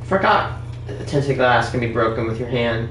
Forgot tinted glass can be broken with your hand.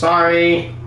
Sorry.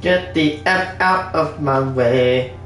Get the F out of my way.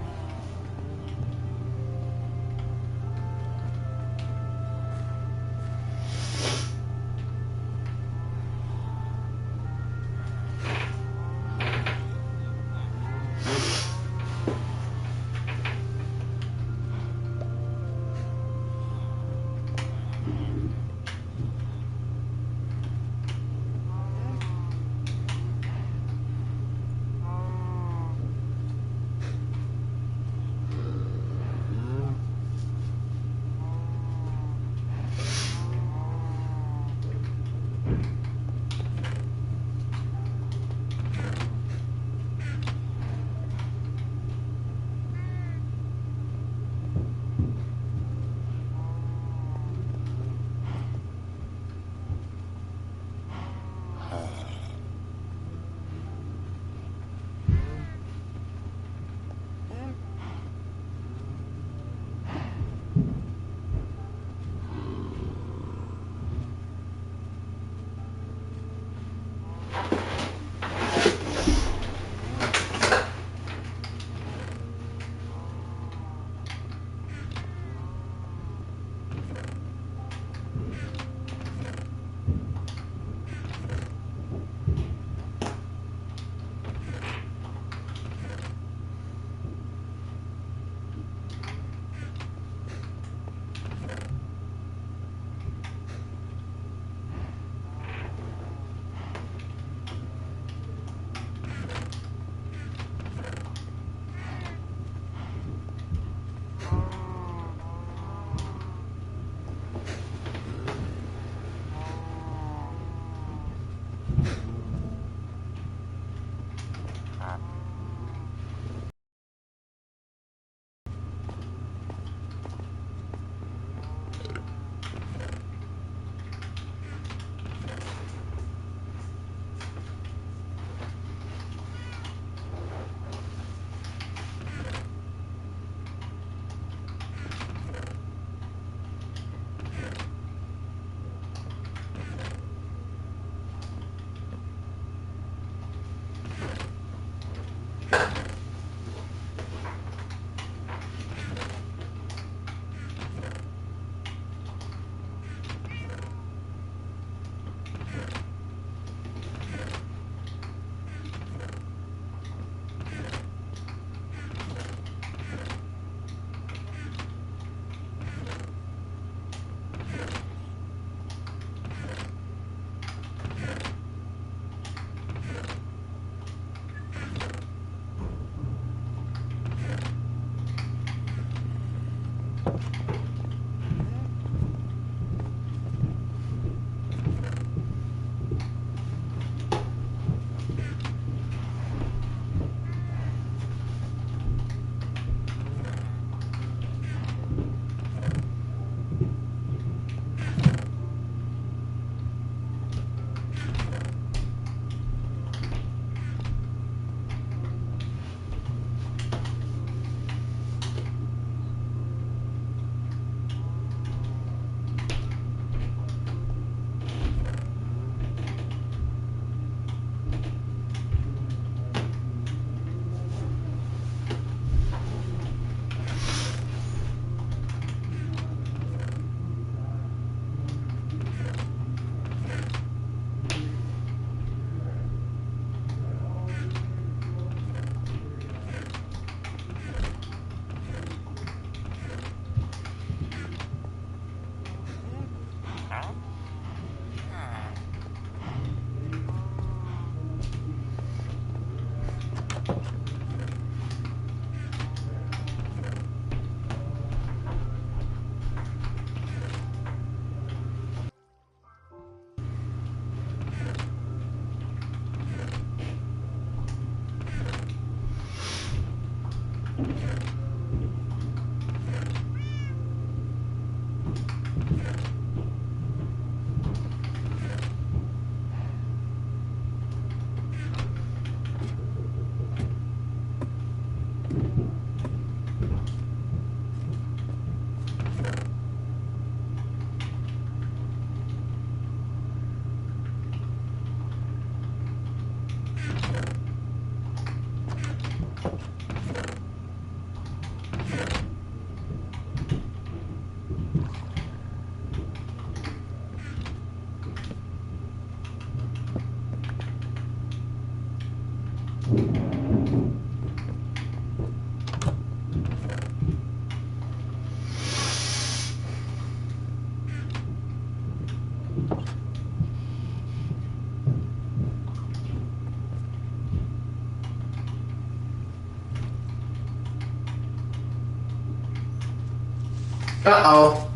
Uh-oh.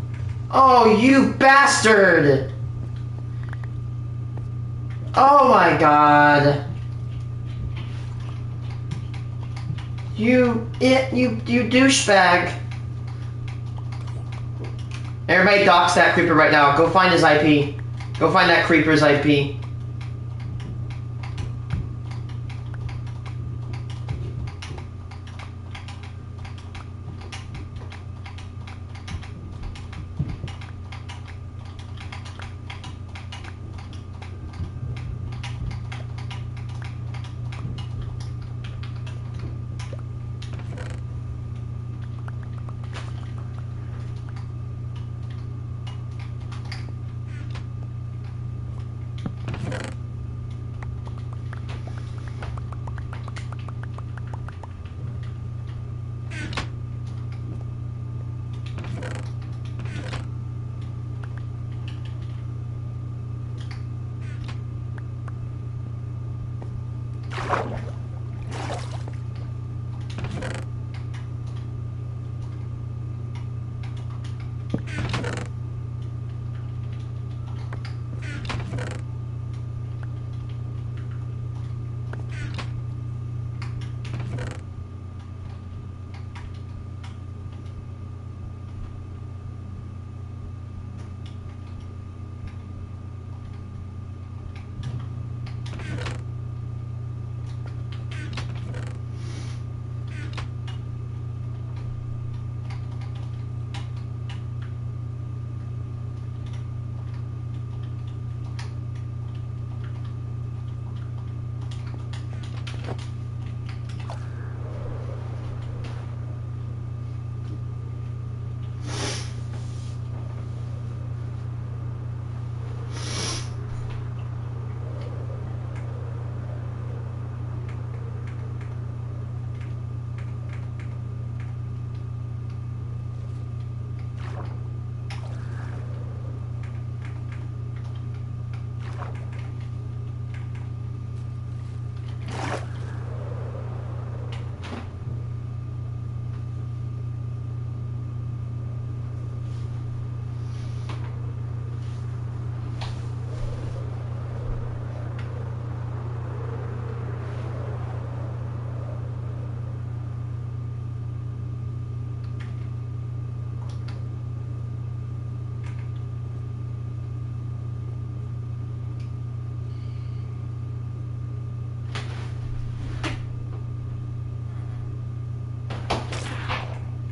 Oh, you bastard! Oh my god. You douchebag. Everybody dox that creeper right now. Go find his IP. Go find that creeper's IP.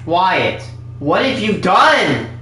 Wyatt, what have you done?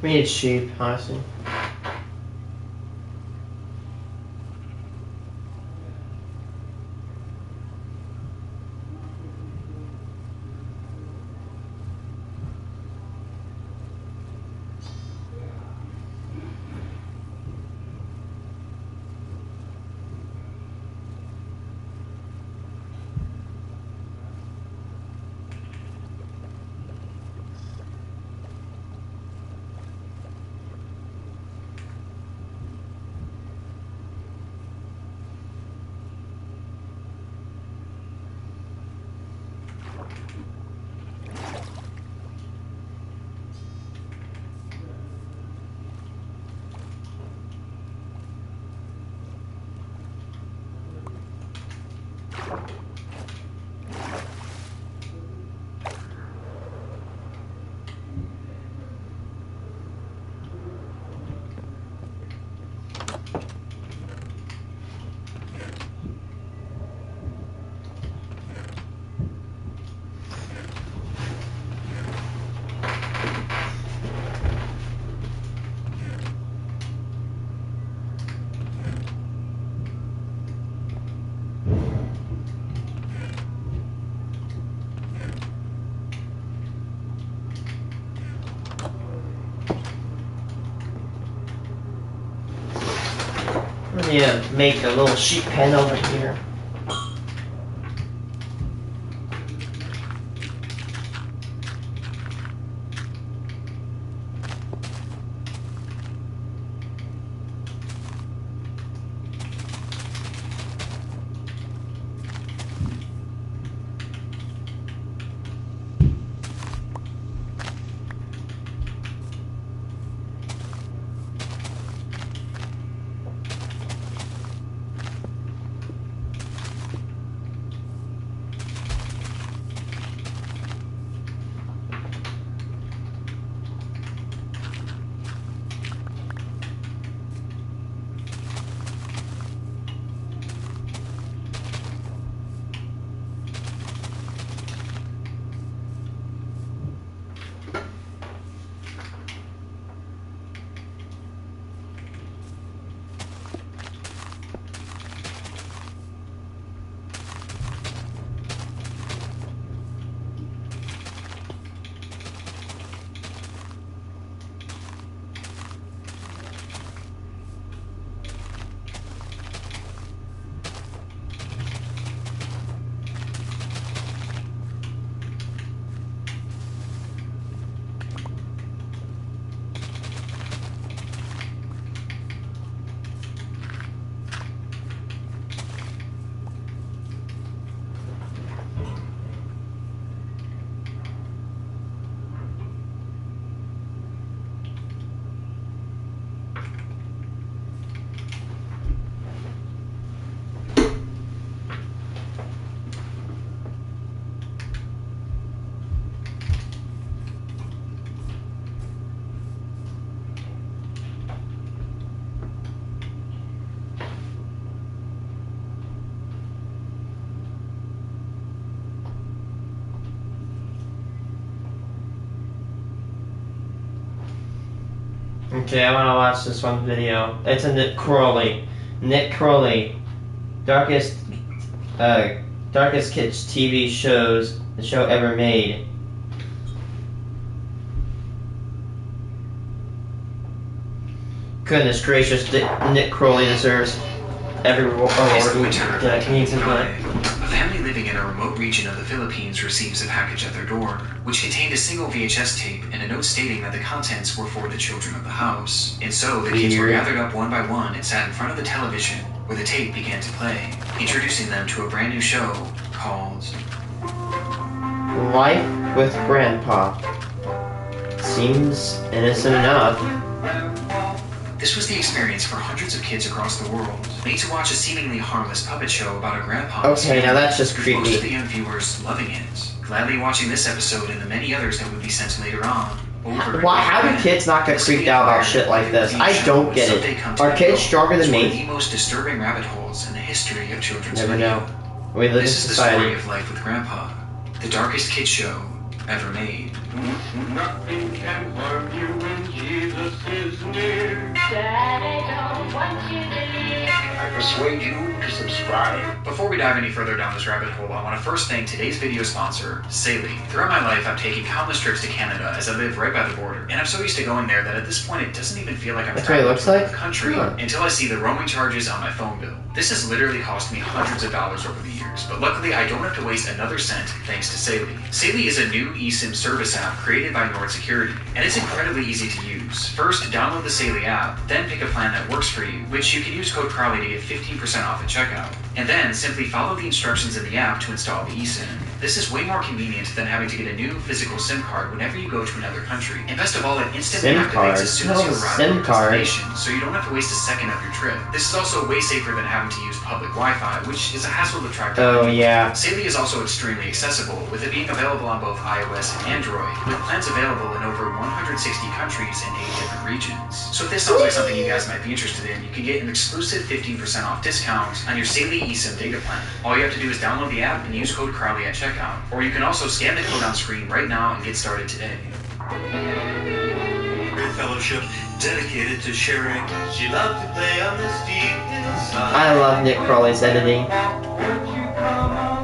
We need sheep, honestly. I need to make a little sheep pen over here. Okay, I want to watch this one video. It's a Nick Crowley. Nick Crowley, darkest kids TV shows the show ever made. Goodness gracious, Nick Crowley deserves every award that he needs to play. A family living in a remote region of the Philippines receives a package at their door, which contained a single VHS tape and a note stating that the contents were for the children of the house. And so the kids were gathered up one by one and sat in front of the television, where the tape began to play, introducing them to a brand new show called Life with Grandpa. Seems innocent enough. This was the experience for hundreds of kids across the world, made to watch a seemingly harmless puppet show about a grandpa. Okay, now that's just creepy. Most of the young viewers loving it, gladly watching this episode and the many others that would be sent later on. Why? How do kids not get freaked out about shit like this? I don't get it. Are kids stronger than me? One of the most disturbing rabbit holes in the history of children's Never media. know. We live in This is the society. story of Life with Grandpa, the darkest kids show ever made. Nothing can harm you when Jesus is near. Daddy, don't want you to leave. I persuade you to subscribe. Before we dive any further down this rabbit hole, I want to first thank today's video sponsor, Saley. Throughout my life, I've taken countless trips to Canada as I live right by the border, and I'm so used to going there that at this point it doesn't even feel like I'm That's what it traveling looks to another like? country Huh. until I see the roaming charges on my phone bill. This has literally cost me hundreds of dollars over the years, but luckily I don't have to waste another cent thanks to Saley. Saley is a new eSIM service app created by Nord Security, and it's incredibly easy to use. First, download the Saley app, then pick a plan that works for you, which you can use code Crowley to get 15% off at checkout. And then simply follow the instructions in the app to install the eSIM. This is way more convenient than having to get a new physical SIM card whenever you go to another country. And best of all, it instantly SIM activates card? as soon as you No, arrive SIM at your card. destination, so you don't have to waste a second of your trip. This is also way safer than having to use public Wi-Fi, which is a hassle to track down. Oh, yeah. Saley is also extremely accessible, with it being available on both iOS and Android, with plans available in over 160 countries and 8 different regions. So if this sounds like something you guys might be interested in, you can get an exclusive 15% off discount on your Saley eSIM data plan. All you have to do is download the app and use code Crowley at checkout, or you can also scan the code on screen right now and get started today. Fellowship dedicated to sharing. She loved to play on the steep hillside. I love Nick Crowley's editing. Won't you come on?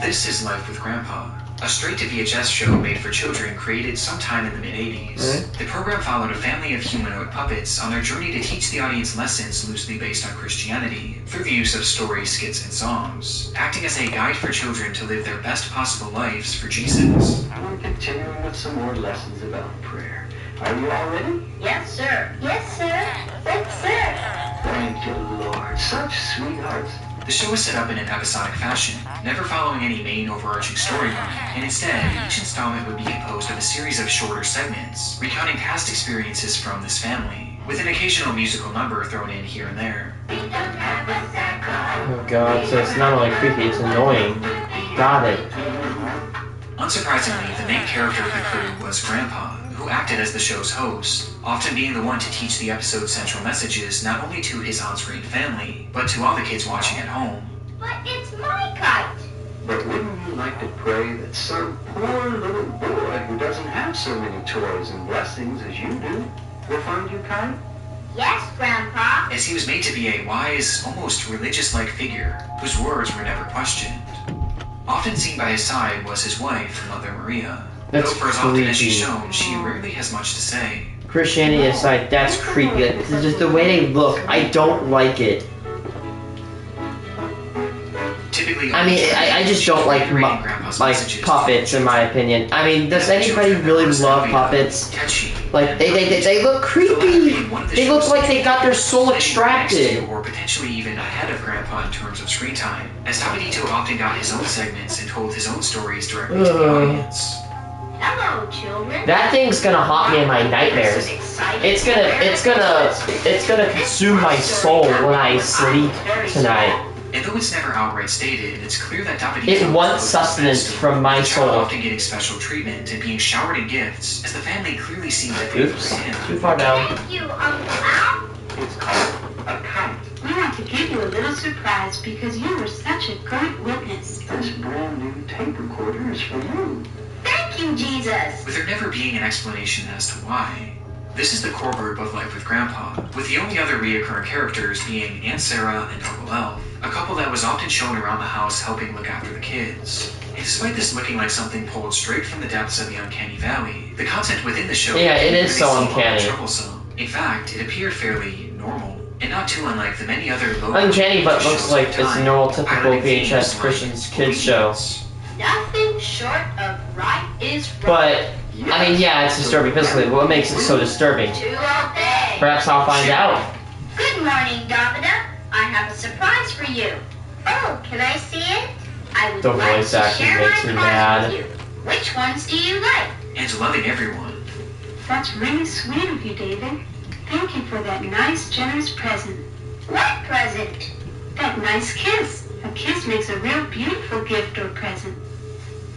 This is Life with Grandpa, a straight-to-VHS show made for children created sometime in the mid-80s. Really? The program followed a family of humanoid puppets on their journey to teach the audience lessons loosely based on Christianity through the use of stories, skits, and songs, acting as a guide for children to live their best possible lives for Jesus. We're continuing with some more lessons about prayer. Are you all ready? Yes, sir. Yes, sir. Thanks, sir. Thank you, Lord. Such sweethearts. The show is set up in an episodic fashion, never following any main overarching storyline, and instead, each installment would be composed of a series of shorter segments, recounting past experiences from this family, with an occasional musical number thrown in here and there. Oh, God. So it's not only creepy, it's annoying. Got it. Unsurprisingly, the main character of the crew was Grandpa, who acted as the show's host, often being the one to teach the episode's central messages not only to his on-screen family, but to all the kids watching at home. But it's my kite. But wouldn't you like to pray that some poor little boy who doesn't have so many toys and blessings as you do will find you kind? Yes, Grandpa. As he was made to be a wise, almost religious-like figure, whose words were never questioned. Often seen by his side was his wife, Mother Maria. That's Though for as often as she's creepy. shown, she rarely has much to say. Christianity aside, that's creepy. Like, just the way they look, I don't like it. Typically, I mean, I just don't like puppets, in my opinion. I mean, does anybody really love puppets? Like, they look creepy. They look like they got their soul extracted. Or potentially even ahead of Grandpa in terms of screen time, as Tabitito often got his own segments and told his own stories directly to the audience. Hello, children. That thing's gonna haunt me in my nightmares. It's gonna consume my soul when I sleep tonight. And though it's never outright stated, it's clear that Tabitito It wants sustenance from my the child soul. often getting special treatment and being showered in gifts, as the family clearly seemed to favor Oops, him. too far down. Thank you, Uncle Al. It's called a kite. We want to give you a little surprise because you were such a great witness. This brand new tape recorder is for you. Thank you, Jesus. With there never being an explanation as to why. This is the core group of Life with Grandpa, with the only other reoccurring characters being Aunt Sarah and Uncle Elf, a couple that was often shown around the house helping look after the kids. And despite this looking like something pulled straight from the depths of the uncanny valley, the content within the show Yeah, it is so seemed uncanny. troublesome. In fact, it appeared fairly normal, and not too unlike the many other low Uncanny, but looks shows like of it's a time, normal, typical highlighting themes VHS like Christian's kids show. Nothing short of right is wrong. But, I mean, yeah, it's disturbing physically. What makes it so disturbing? To obey. Perhaps I'll find out. Good morning, Davida. I have a surprise for you. Oh, can I see it? I would The like voice to acting share makes my me prize mad. with you. Which ones do you like? And loving everyone. That's really sweet of you, David. Thank you for that nice, generous present. What present? That nice kiss. A kiss makes a real beautiful gift or present.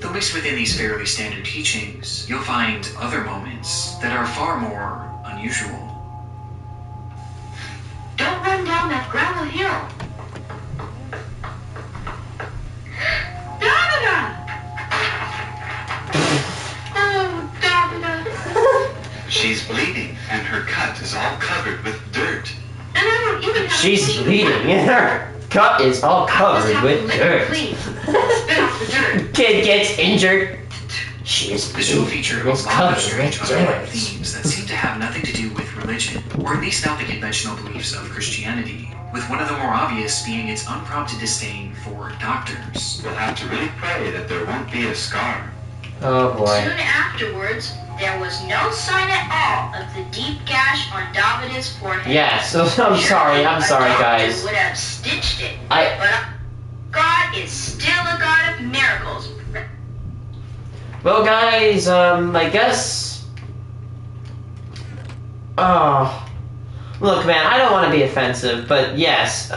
Though mixed within these fairly standard teachings, you'll find other moments that are far more unusual. Don't run down that gravel hill. Davida! Oh, Davida. She's bleeding, and her cut is all covered with dirt. And I don't even have She's to bleeding, and her cut is all covered with dirt. Spit off the dirt. Kid gets injured. She is The show bleeding. featured It's a lot of covered strange with underlying dirt. themes that seem to have nothing to do with religion, or at least not the conventional beliefs of Christianity, with one of the more obvious being its unprompted disdain for doctors. We'll have to really pray that there won't be a scar. Oh boy. Soon afterwards, there was no sign at all of the deep gash on Davida's forehead. Yes, I'm sorry, guys. A doctor would have stitched it. I- But God is still a God of miracles. Well, guys, I guess. Oh, look, man, I don't want to be offensive, but yes,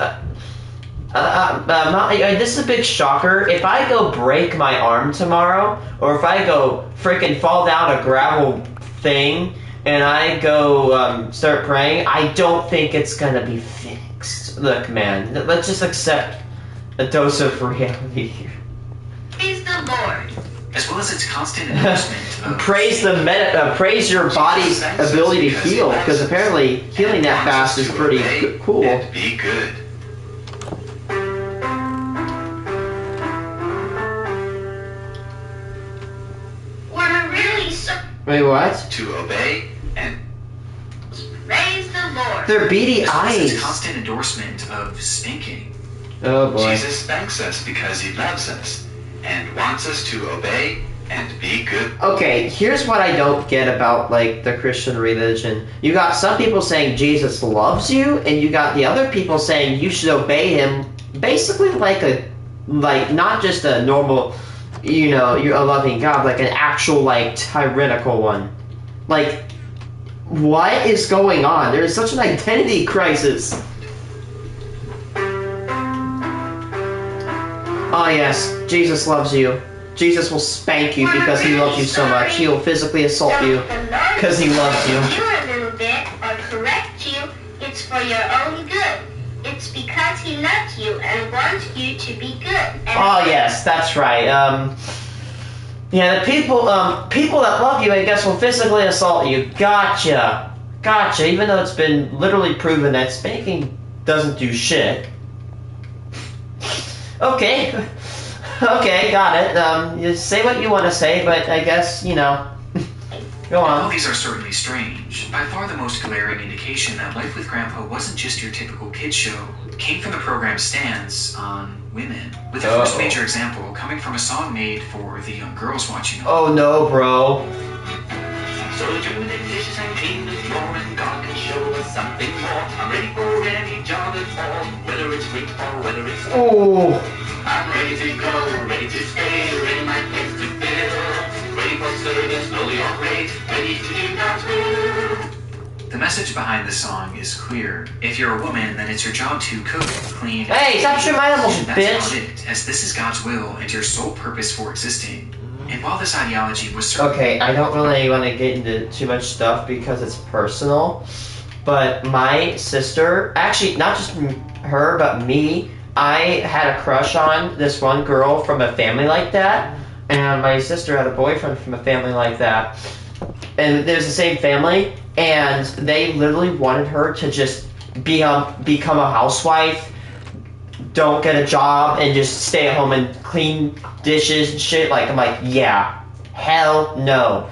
this is a big shocker. If I go break my arm tomorrow, or if I go freaking fall down a gravel thing, and I go start praying, I don't think it's gonna be fixed. Look, man, let's just accept a dose of reality here. Praise the Lord. As well as its constant endorsement of Praise praise your body's ability to heal, because apparently healing that fast is pretty cool. And be good. We're really so. Wait, what? To obey and Praise the Lord. They're beady as well as its eyes. constant endorsement of spanking. Oh boy. Jesus spanks us because he loves us and wants us to obey and be good. Okay, here's what I don't get about like the Christian religion. You got some people saying Jesus loves you, and you got the other people saying you should obey him. Basically, like not just a normal, you're a loving God, like an actual like tyrannical one. Like, what is going on? There is such an identity crisis. Oh yes, Jesus loves you. Jesus will spank you because he loves you so much. He will physically assault you because he loves you. You a little bit or correct you. It's for your own good. It's because he loves you and wants you to be good. And Oh yes, that's right. Yeah, the people that love you, I guess, will physically assault you. Gotcha. Even though it's been literally proven that spanking doesn't do shit. Okay. Okay, got it. You say what you want to say, but I guess, go While on. these are certainly strange, by far the most glaring indication that Life with Grandpa wasn't just your typical kids show came from the program's stance on women, with the first major example coming from a song made for the young girls watching. Oh no, bro. So do the dishes and clean the floor, and God can show us something more. I'm ready for any job at all, whether it's free or whether it's Ooh. I'm ready to go, ready to stay, ready my place to fill, ready for service, slowly or great, ready to do God's will. The message behind this song is clear. If you're a woman, then it's your job to cook, clean, Hey, stop shooting my animals, and that's bitch. about it, as this is God's will and your sole purpose for existing. And while this ideology was certainly Okay, I don't really want to get into too much stuff because it's personal, but my sister, actually not just her, but me, I had a crush on this one girl from a family like that, and my sister had a boyfriend from a family like that, and there's the same family, and they literally wanted her to just become a housewife, don't get a job, and just stay at home and clean dishes and shit. Like, I'm like, yeah, hell no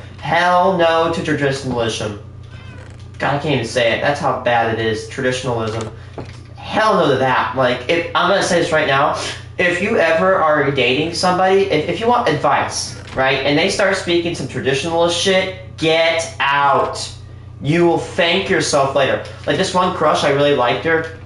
to traditionalism. God, I can't even say it. That's how bad it is, traditionalism. Hell no to that. Like, I'm gonna say this right now. If you ever are dating somebody, if you want advice, right, and they start speaking some traditionalist shit, get out. You will thank yourself later. Like this one crush, I really liked her,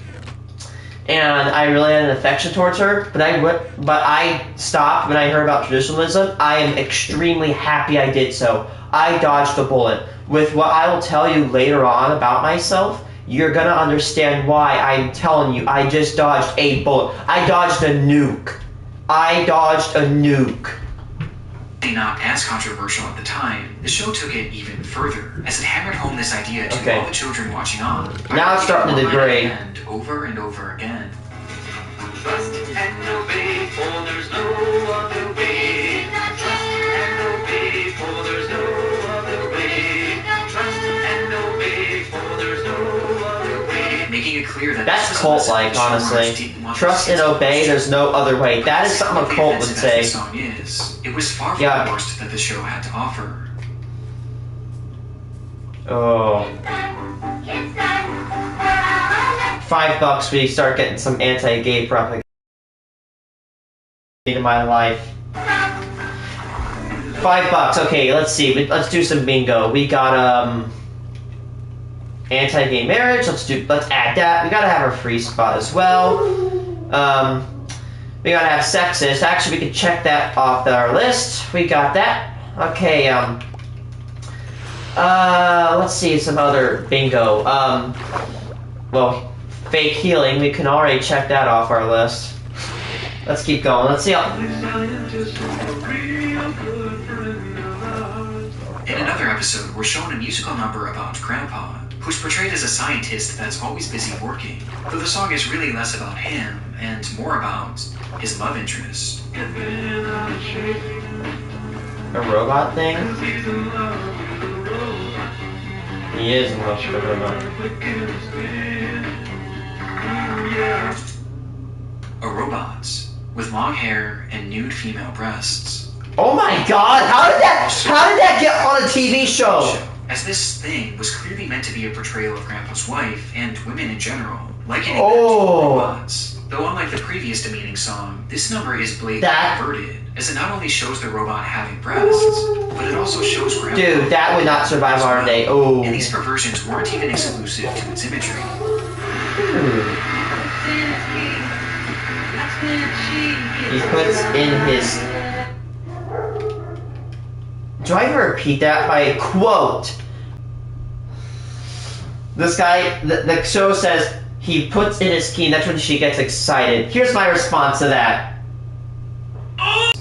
and I really had an affection towards her. But I stopped when I heard about traditionalism. I am extremely happy I did so. I dodged a bullet. With what I will tell you later on about myself, you're gonna understand why I'm telling you I just dodged a bullet. I dodged a nuke. I dodged a nuke. Not as controversial at the time, the show took it even further, as it hammered home this idea to all the children watching on. Now it's starting to degrade. And over and over again. Trust and obey, for there's no other way. Trust and obey, for there's no other way. Trust and obey, for there's no other way. Making it clear that that's cult-like, honestly. Trust and obey, there's no other way. That is something a cult would say. The song is. It was far from the worst that the show had to offer. Oh. $5 we start getting some anti-gay propaganda in my life. $5. Okay, let's see. Let's do some bingo. We got anti-gay marriage. Let's add that. We gotta have our free spot as well. We gotta have sexist. Actually, we can check that off our list. We got that. Okay. Let's see some other bingo. Well, fake healing. We can already check that off our list. Let's keep going. Let's see how. In another episode, we're shown a musical number about Grandpa, who's portrayed as a scientist that's always busy working, though the song is really less about him and more about his love interest. A robot thing? He is in love with a robot. A robot with long hair and nude female breasts. Oh my god, how did that get on a TV show? As this thing was clearly meant to be a portrayal of Grandpa's wife and women in general, likening them to robots. Though unlike the previous demeaning song, this number is blatantly perverted, as it not only shows the robot having breasts, but it also shows Grandpa. Dude, that would not survive our day. Oh. And these perversions weren't even exclusive to its imagery. He puts in his... Do I ever repeat that by a quote? This guy, the show says he puts in his key and that's when she gets excited. Here's my response to that.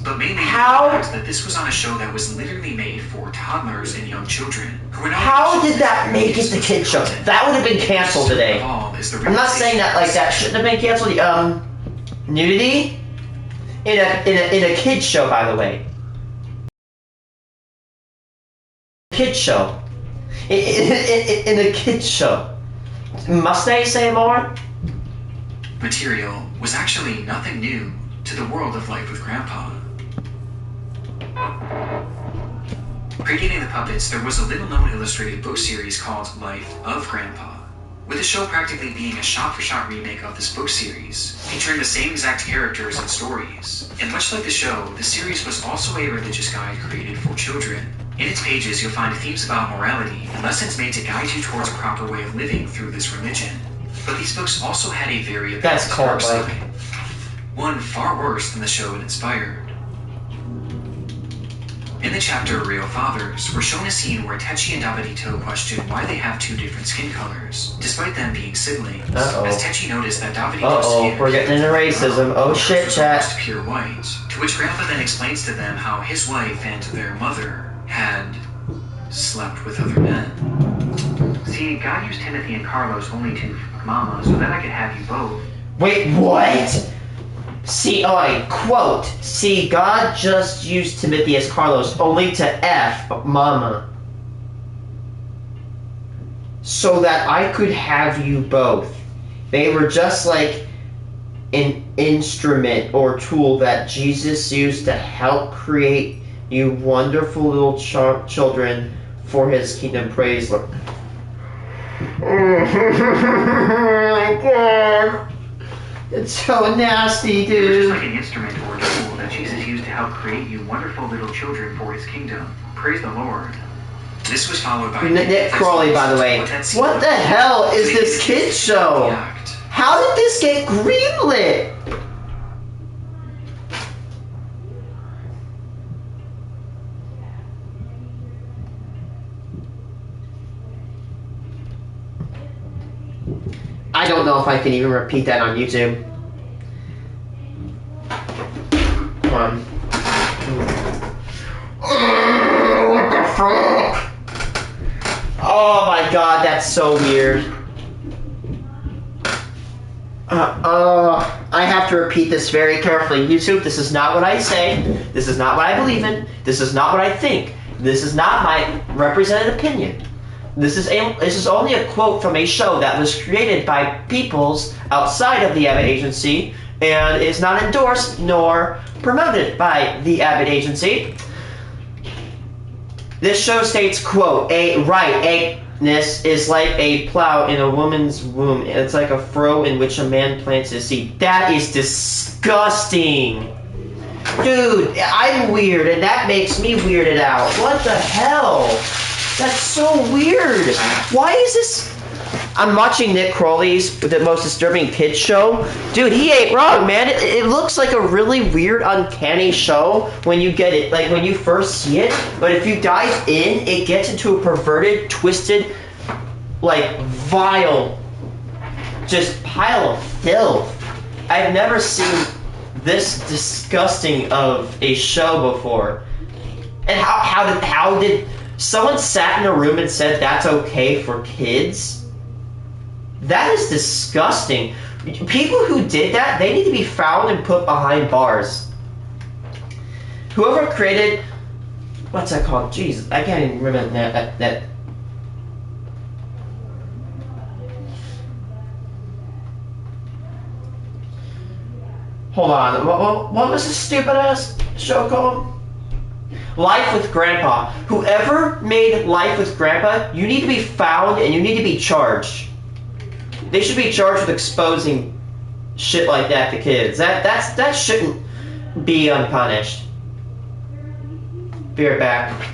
But mainly that this was on a show that was literally made for toddlers and young children. How did that make it the kid show? That would have been canceled today. I'm not saying that like that shouldn't have been canceled. Nudity in a kid show, by the way. Kid show. In a kid's show. Must I say more? Material was actually nothing new to the world of Life with Grandpa. Predating the puppets, there was a little-known illustrated book series called Life of Grandpa, with the show practically being a shot-for-shot remake of this book series, featuring the same exact characters and stories. And much like the show, the series was also a religious guide created for children. In its pages, you'll find themes about morality and lessons made to guide you towards a proper way of living through this religion. But these books also had a very apparent dark side, one far worse than the show had inspired. In the chapter Real Fathers, we're shown a scene where Techi and Davidito question why they have two different skin colors, despite them being siblings. As Techi noticed that Davidito's skin we're getting into racism. Oh shit, chat. Pure white, to which Grandpa then explains to them how his wife and their mother had slept with other men. See, God used Timothy and Carlos only to fuck Mama so that I could have you both. Wait, what? See, I quote, see, God just used Timothy as Carlos only to F Mama. So that I could have you both. They were just like an instrument or tool that Jesus used to help create you wonderful little children for his kingdom. Praise Lord. Oh my God. It's so nasty, dude. Just like an instrument or tool that Jesus used to help create you wonderful little children for his kingdom. Praise the Lord. This was followed by Nick Crawley, by the way. What the hell is this kid show? How did this get greenlit? I don't know if I can even repeat that on YouTube. Come on. What the fuck? Oh my god, that's so weird. I have to repeat this very carefully. YouTube, this is not what I say. This is not what I believe in. This is not what I think. This is not my represented opinion. This is only a quote from a show that was created by peoples outside of the Abbott Agency and is not endorsed nor promoted by the Abbott Agency. This show states, quote, a rightness is like a plow in a woman's womb. It's like a furrow in which a man plants his seed. That is disgusting. Dude, I'm weird, and that makes me weirded out. What the hell? That's so weird. Why is this? I'm watching Nick Crowley's The Most Disturbing Kids Show. Dude, he ain't wrong, man. It looks like a really weird, uncanny show when you get it, like when you first see it. But if you dive in, it gets into a perverted, twisted, like vile, just pile of filth. I've never seen this disgusting of a show before. And how did someone sat in a room and said that's okay for kids? That is disgusting. People who did that, they need to be found and put behind bars. Whoever created, what's that called? Jeez, I can't even remember that. Hold on, what was this stupid ass show called? Life with Grandpa. Whoever made Life with Grandpa, you need to be found and you need to be charged. They should be charged with exposing shit like that to kids. That shouldn't be unpunished. Be right back.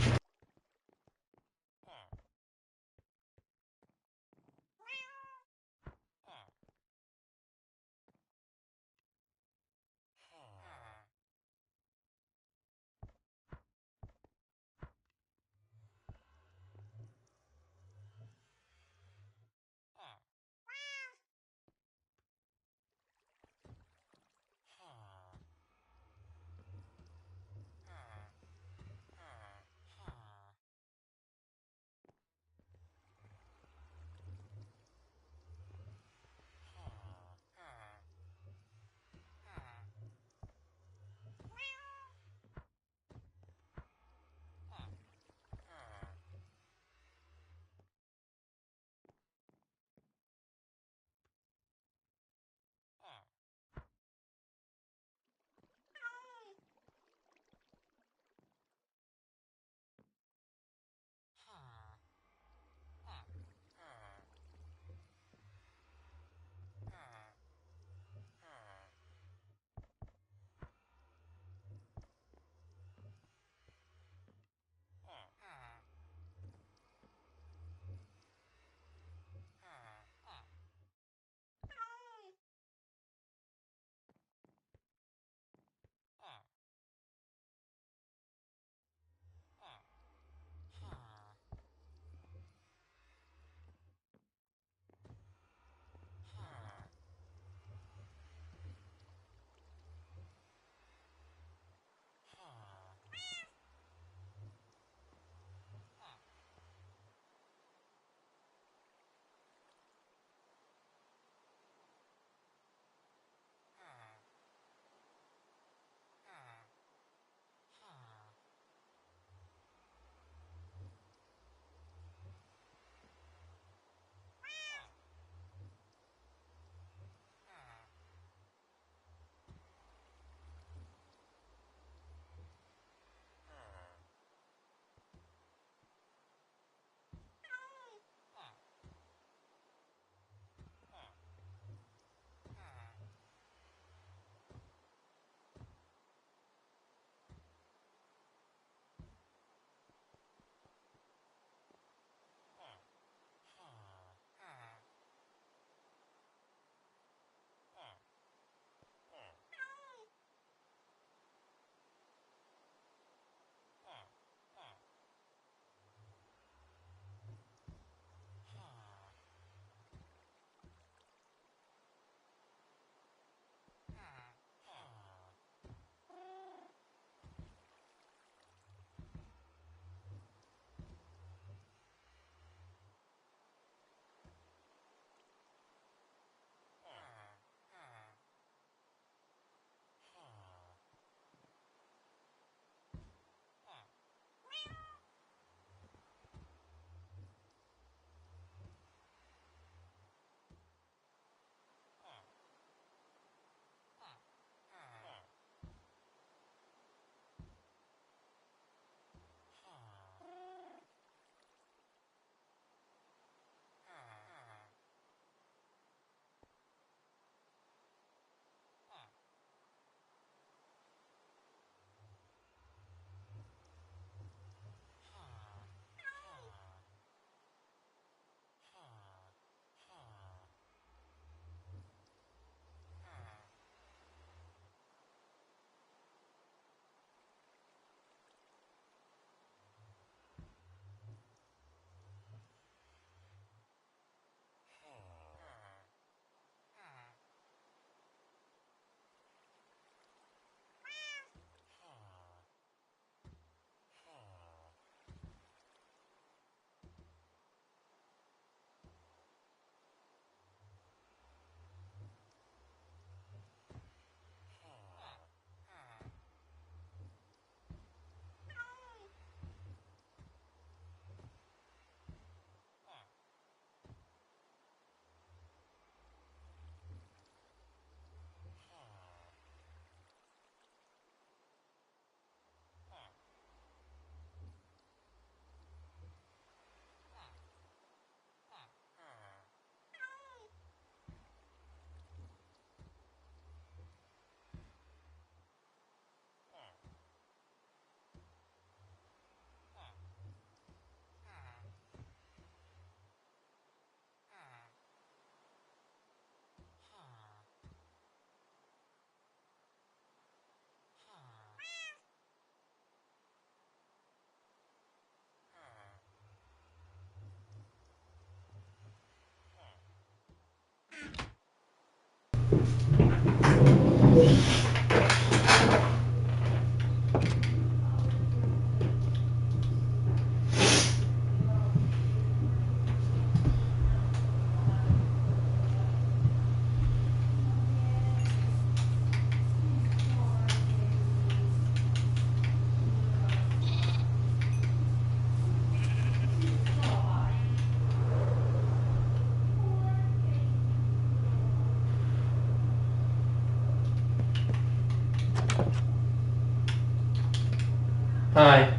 Hi.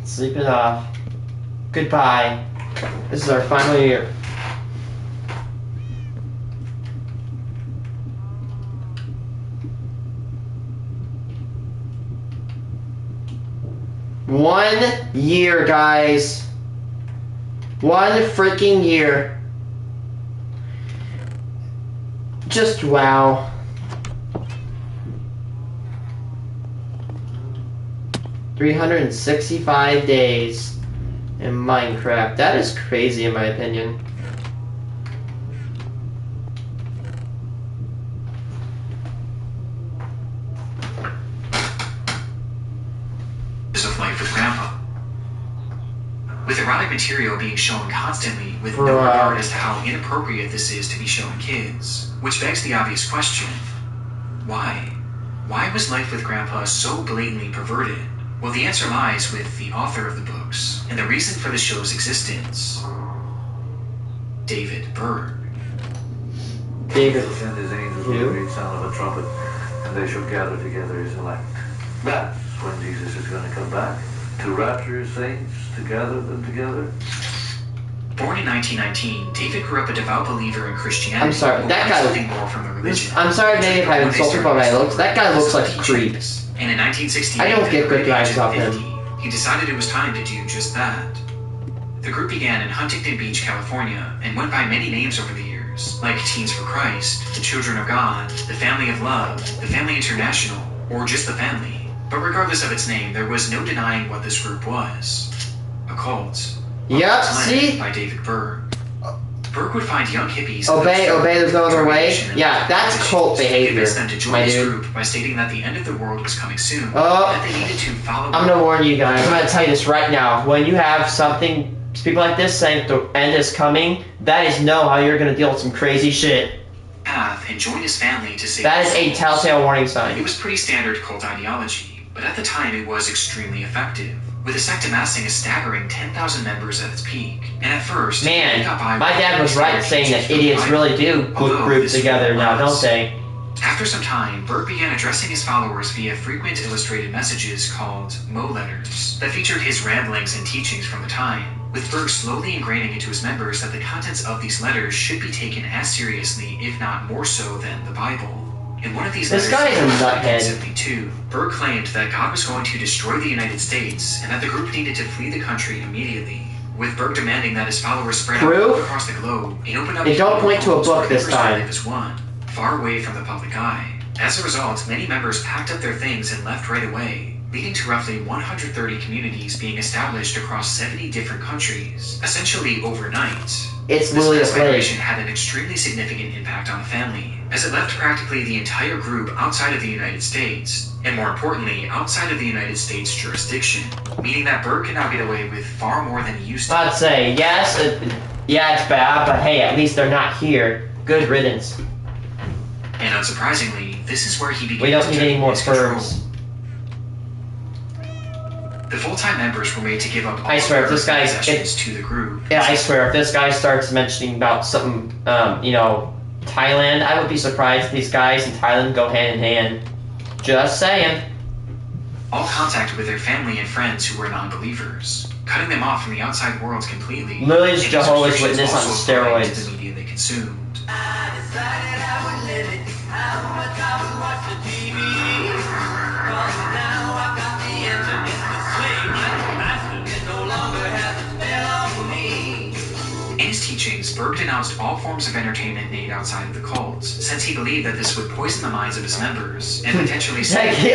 Sleep it off. Goodbye. This is our final year. One year, guys. One freaking year. Just wow. 365 days in Minecraft. That is crazy in my opinion. Of life with Grandpa. With erotic material being shown constantly with no Bruh. regard as to how inappropriate this is to be shown kids. Which begs the obvious question. Why? Why was life with Grandpa so blatantly perverted? Well, the answer lies with the author of the books, and the reason for the show's existence. David Berg. David. He shall send his angels Who? with the great sound of a trumpet, and they shall gather together his elect. That's when Jesus is going to come back, to rapture his saints, to gather them together. Born in 1919, David grew up a devout believer in Christianity. I'm sorry, who that wanted guy- something more from the religion. I'm sorry, maybe if I insulted by my looks. That guy looks like a creep. And in 1968, I don't get good at the age vibes of off him. 50, he decided it was time to do just that. The group began in Huntington Beach, California, and went by many names over the years, like Teens for Christ, the Children of God, the Family of Love, the Family International, or just the Family. But regardless of its name, there was no denying what this group was. A cult. Yep, Led see? by David Berg. Berg would find young hippies. Obey, there's no other way. Determination and Yeah, that's visions. cult He behavior, convinced them to join my his dude. group by stating that the end of the world was coming soon. Oh. And that they needed to follow. I'm gonna warn you guys. I'm gonna tell you this right now. When you have something, people like this saying the end is coming, that is how you're gonna deal with some crazy shit. Path and join his family to save. That is their a souls. telltale warning It sign. was pretty standard cult ideology, but at the time it was extremely effective, with the sect amassing a staggering 10,000 members at its peak. And at first, Man, it got by my with dad was right saying that teachings from the idiots Bible. really do Although group this together now, don't was- they? After some time, Berg began addressing his followers via frequent illustrated messages called Mo letters that featured his ramblings and teachings from the time, with Berg slowly ingraining into his members that the contents of these letters should be taken as seriously, if not more so, than the Bible. In one of these This letters, guy is a dated nuthead. 1972, Berg claimed that God was going to destroy the United States and that the group needed to flee the country immediately, with Berg demanding that his followers spread Proof? out across the globe and open up They don't point to a homes book where this members could time. live as one, far away from the public eye. As a result, many members packed up their things and left right away, leading to roughly 130 communities being established across 70 different countries, essentially overnight. It's This literally a mass migration plague. had an extremely significant impact on the family, as it left practically the entire group outside of the United States, and more importantly, outside of the United States jurisdiction, meaning that Berg can now get away with far more than he used to. I'd say, yes, yeah, it's bad, but hey, at least they're not here. Good riddance. And unsurprisingly, this is where he began We don't to need any more his control. firms. The full-time members were made to give up all I swear, if this their guy's- possessions to the group. Yeah, I swear, if this guy starts mentioning about something, Thailand, I would be surprised if these guys in Thailand go hand in hand. Just saying. All contact with their family and friends who were non-believers, cutting them off from the outside world completely. Literally just And these Jehovah's restrictions Witness on also applied to steroids. the media they consumed. In his teachings, Berg denounced all forms of entertainment made outside of the cult, since he believed that this would poison the minds of his members and potentially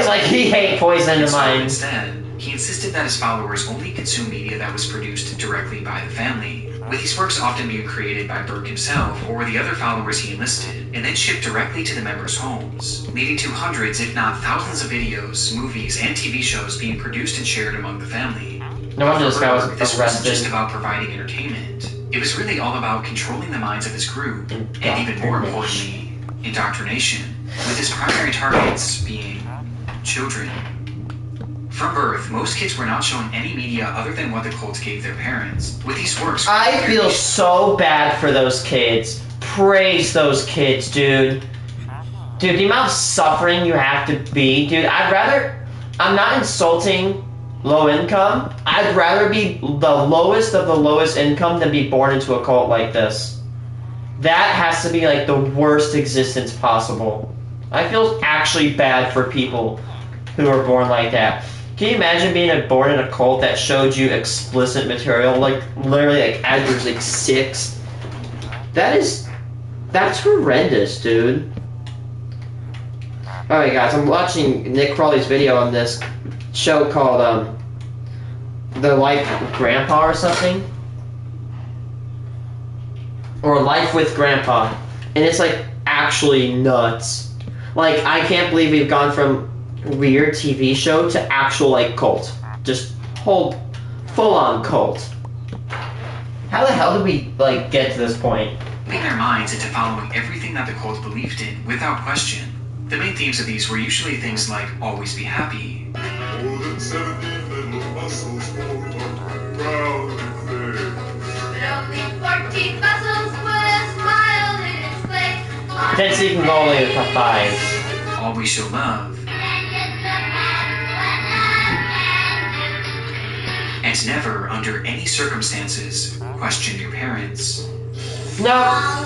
like he hate poison in the So mind. instead, he insisted that his followers only consume media that was produced directly by the family, with these works often being created by Berg himself or the other followers he enlisted, and then shipped directly to the members' homes, leading to hundreds, if not thousands of videos, movies, and TV shows being produced and shared among the family. No wonder this guy was This wasn't just arrested. about providing entertainment. It was really all about controlling the minds of his group, and even more importantly, indoctrination, with his primary targets being children. From birth, most kids were not shown any media other than what the cult gave their parents, with these works... I feel so bad for those kids. Praise those kids, dude. Dude, the amount of suffering you have to be, dude, I'd rather... I'm not insulting low income. I'd rather be the lowest of the lowest income than be born into a cult like this. That has to be like the worst existence possible. I feel actually bad for people who are born like that. Can you imagine being born in a cult that showed you explicit material, like literally like as you were like 6? That's horrendous, dude. Alright guys, I'm watching Nick Crawley's video on this show called The Life of Grandpa or something. Or Life with Grandpa. And it's like actually nuts. Like, I can't believe we've gone from weird TV show to actual like cult. Just full on cult. How the hell did we like get to this point? Putting their minds into following everything that the cult believed in without question. The main themes of these were usually things like always be happy. More than 70 little muscles formed proud and fair. But only 14 muscles put a smile in its face. Then so you can go all the way to 5. Always show love. And never, under any circumstances, question your parents. No.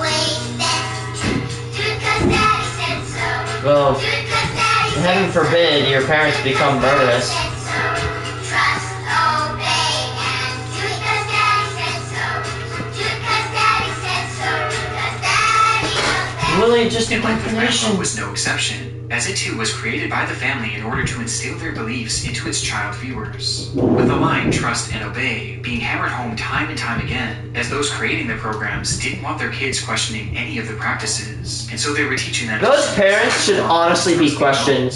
Well, heaven forbid your parents become murderous. Lily, just And Life with Grandpa was no exception, as it too was created by the family in order to instill their beliefs into its child viewers. With the line trust and obey being hammered home time and time again, as those creating the programs didn't want their kids questioning any of the practices, and so they were teaching them. Those parents should honestly be questioned.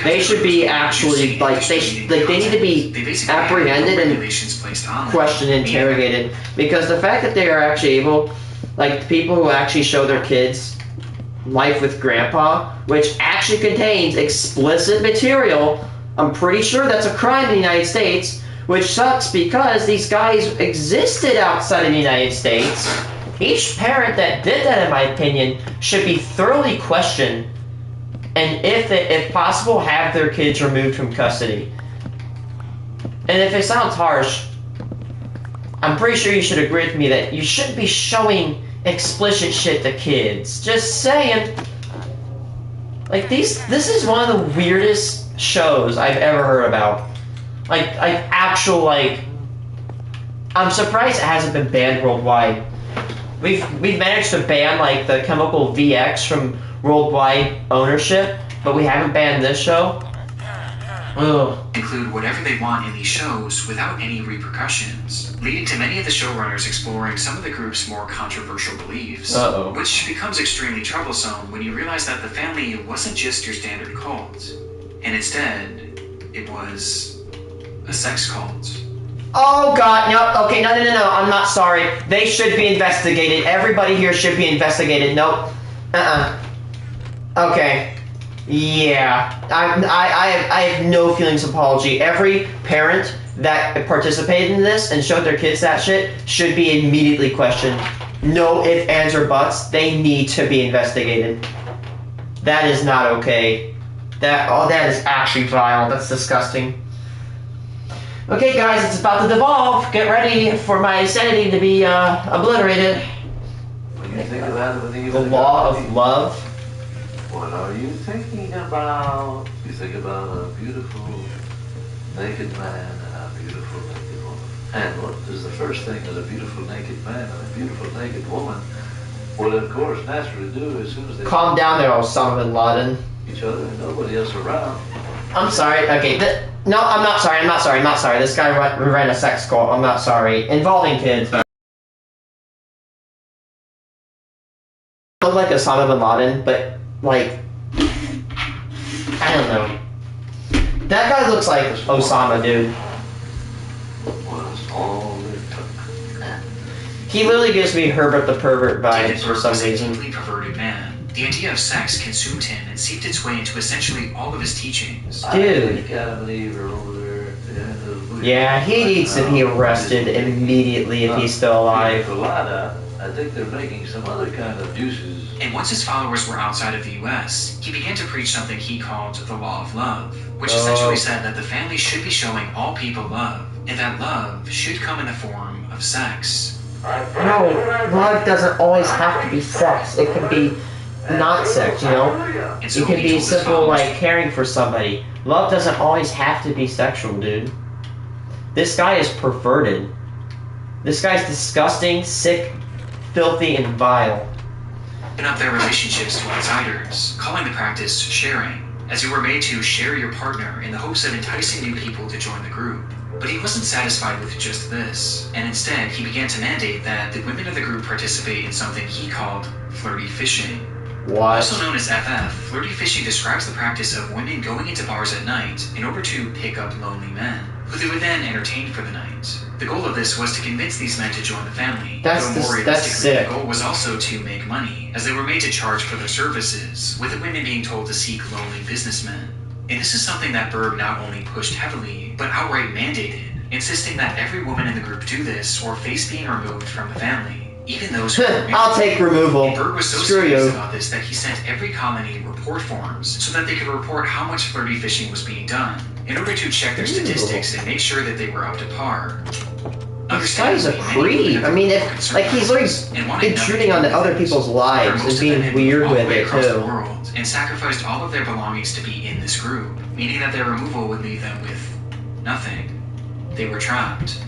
They should be actually like they need to be apprehended and questioned, interrogated, because the fact that they are actually able, like the people who actually show their kids Life with Grandpa, which actually contains explicit material, I'm pretty sure that's a crime in the United States, which sucks because these guys existed outside of the United States. Each parent that did that, in my opinion, should be thoroughly questioned, and if possible, have their kids removed from custody. And if it sounds harsh, I'm pretty sure you should agree with me that you shouldn't be showing explicit shit to kids. Just saying. Like this is one of the weirdest shows I've ever heard about. Like actual like. I'm surprised it hasn't been banned worldwide. We've managed to ban like the chemical VX from worldwide ownership, but we haven't banned this show. Ugh. Include whatever they want in these shows without any repercussions, leading to many of the showrunners exploring some of the group's more controversial beliefs, which becomes extremely troublesome when you realize that the family wasn't just your standard cult, and instead, it was a sex cult. Oh god, no, okay, no, I'm not sorry. They should be investigated. Everybody here should be investigated. Nope. Okay. Yeah, I have no feelings of apology. Every parent that participated in this and showed their kids that shit should be immediately questioned. No ifs, ands, or buts. They need to be investigated. That is not okay. That is actually vile. That's disgusting. Okay, guys, it's about to devolve. Get ready for my sanity to be obliterated. When you think of that, The law of love. What are you thinking about? You think about a beautiful naked man and a beautiful naked woman. And what is the first thing that a beautiful naked man and a beautiful naked woman would, of course, naturally do as soon as they calm down there, Osama bin Laden. each other and nobody else around? I'm sorry. Okay. No, I'm not sorry. This guy ran a sex cult. I'm not sorry. Involving kids. I look like Osama bin Laden, but like, I don't know. That guy looks like Osama, dude. Was all it took. He literally gives me Herbert the Pervert vibes for some was a reason. deeply perverted man. The idea of sex consumed him and seeped its way into essentially all of his teachings. Dude. I think Adam and Eve are over there. Yeah, he needs to be arrested immediately if he's still alive. And I think they're making some other kind of juices. And once his followers were outside of the US, he began to preach something he called the Law of Love, which essentially said that the family should be showing all people love, and that love should come in the form of sex. No, love doesn't always have to be sex. It can be not sex, you know? And so It can he be told his simple, followers, like caring for somebody. Love doesn't always have to be sexual, dude. This guy is perverted. This guy's disgusting, sick, filthy, and vile. open up their relationships to outsiders, calling the practice sharing, as you were made to share your partner in the hopes of enticing new people to join the group. But he wasn't satisfied with just this, and instead he began to mandate that the women of the group participate in something he called flirty fishing. What? Also known as FF, flirty fishing describes the practice of women going into bars at night in order to pick up lonely men, who they would then entertain for the night. The goal of this was to convince these men to join the family, though more That's realistically, sick. the goal was also to make money, as they were made to charge for their services, with the women being told to seek lonely businessmen. And this is something that Berg not only pushed heavily, but outright mandated, insisting that every woman in the group do this or face being removed from the family, even those who were married. I'll take removal. And Berg was so Screw serious you. about this that he sent every colony report forms so that they could report how much flirty fishing was being done, in order to check their statistics and make sure that they were up to par. This guy's a creep. I mean, if, like, he's literally intruding on other people's lives and being weird with it, too. And sacrificed all of their belongings to be in this group, meaning that their removal would leave them with nothing. They were trapped.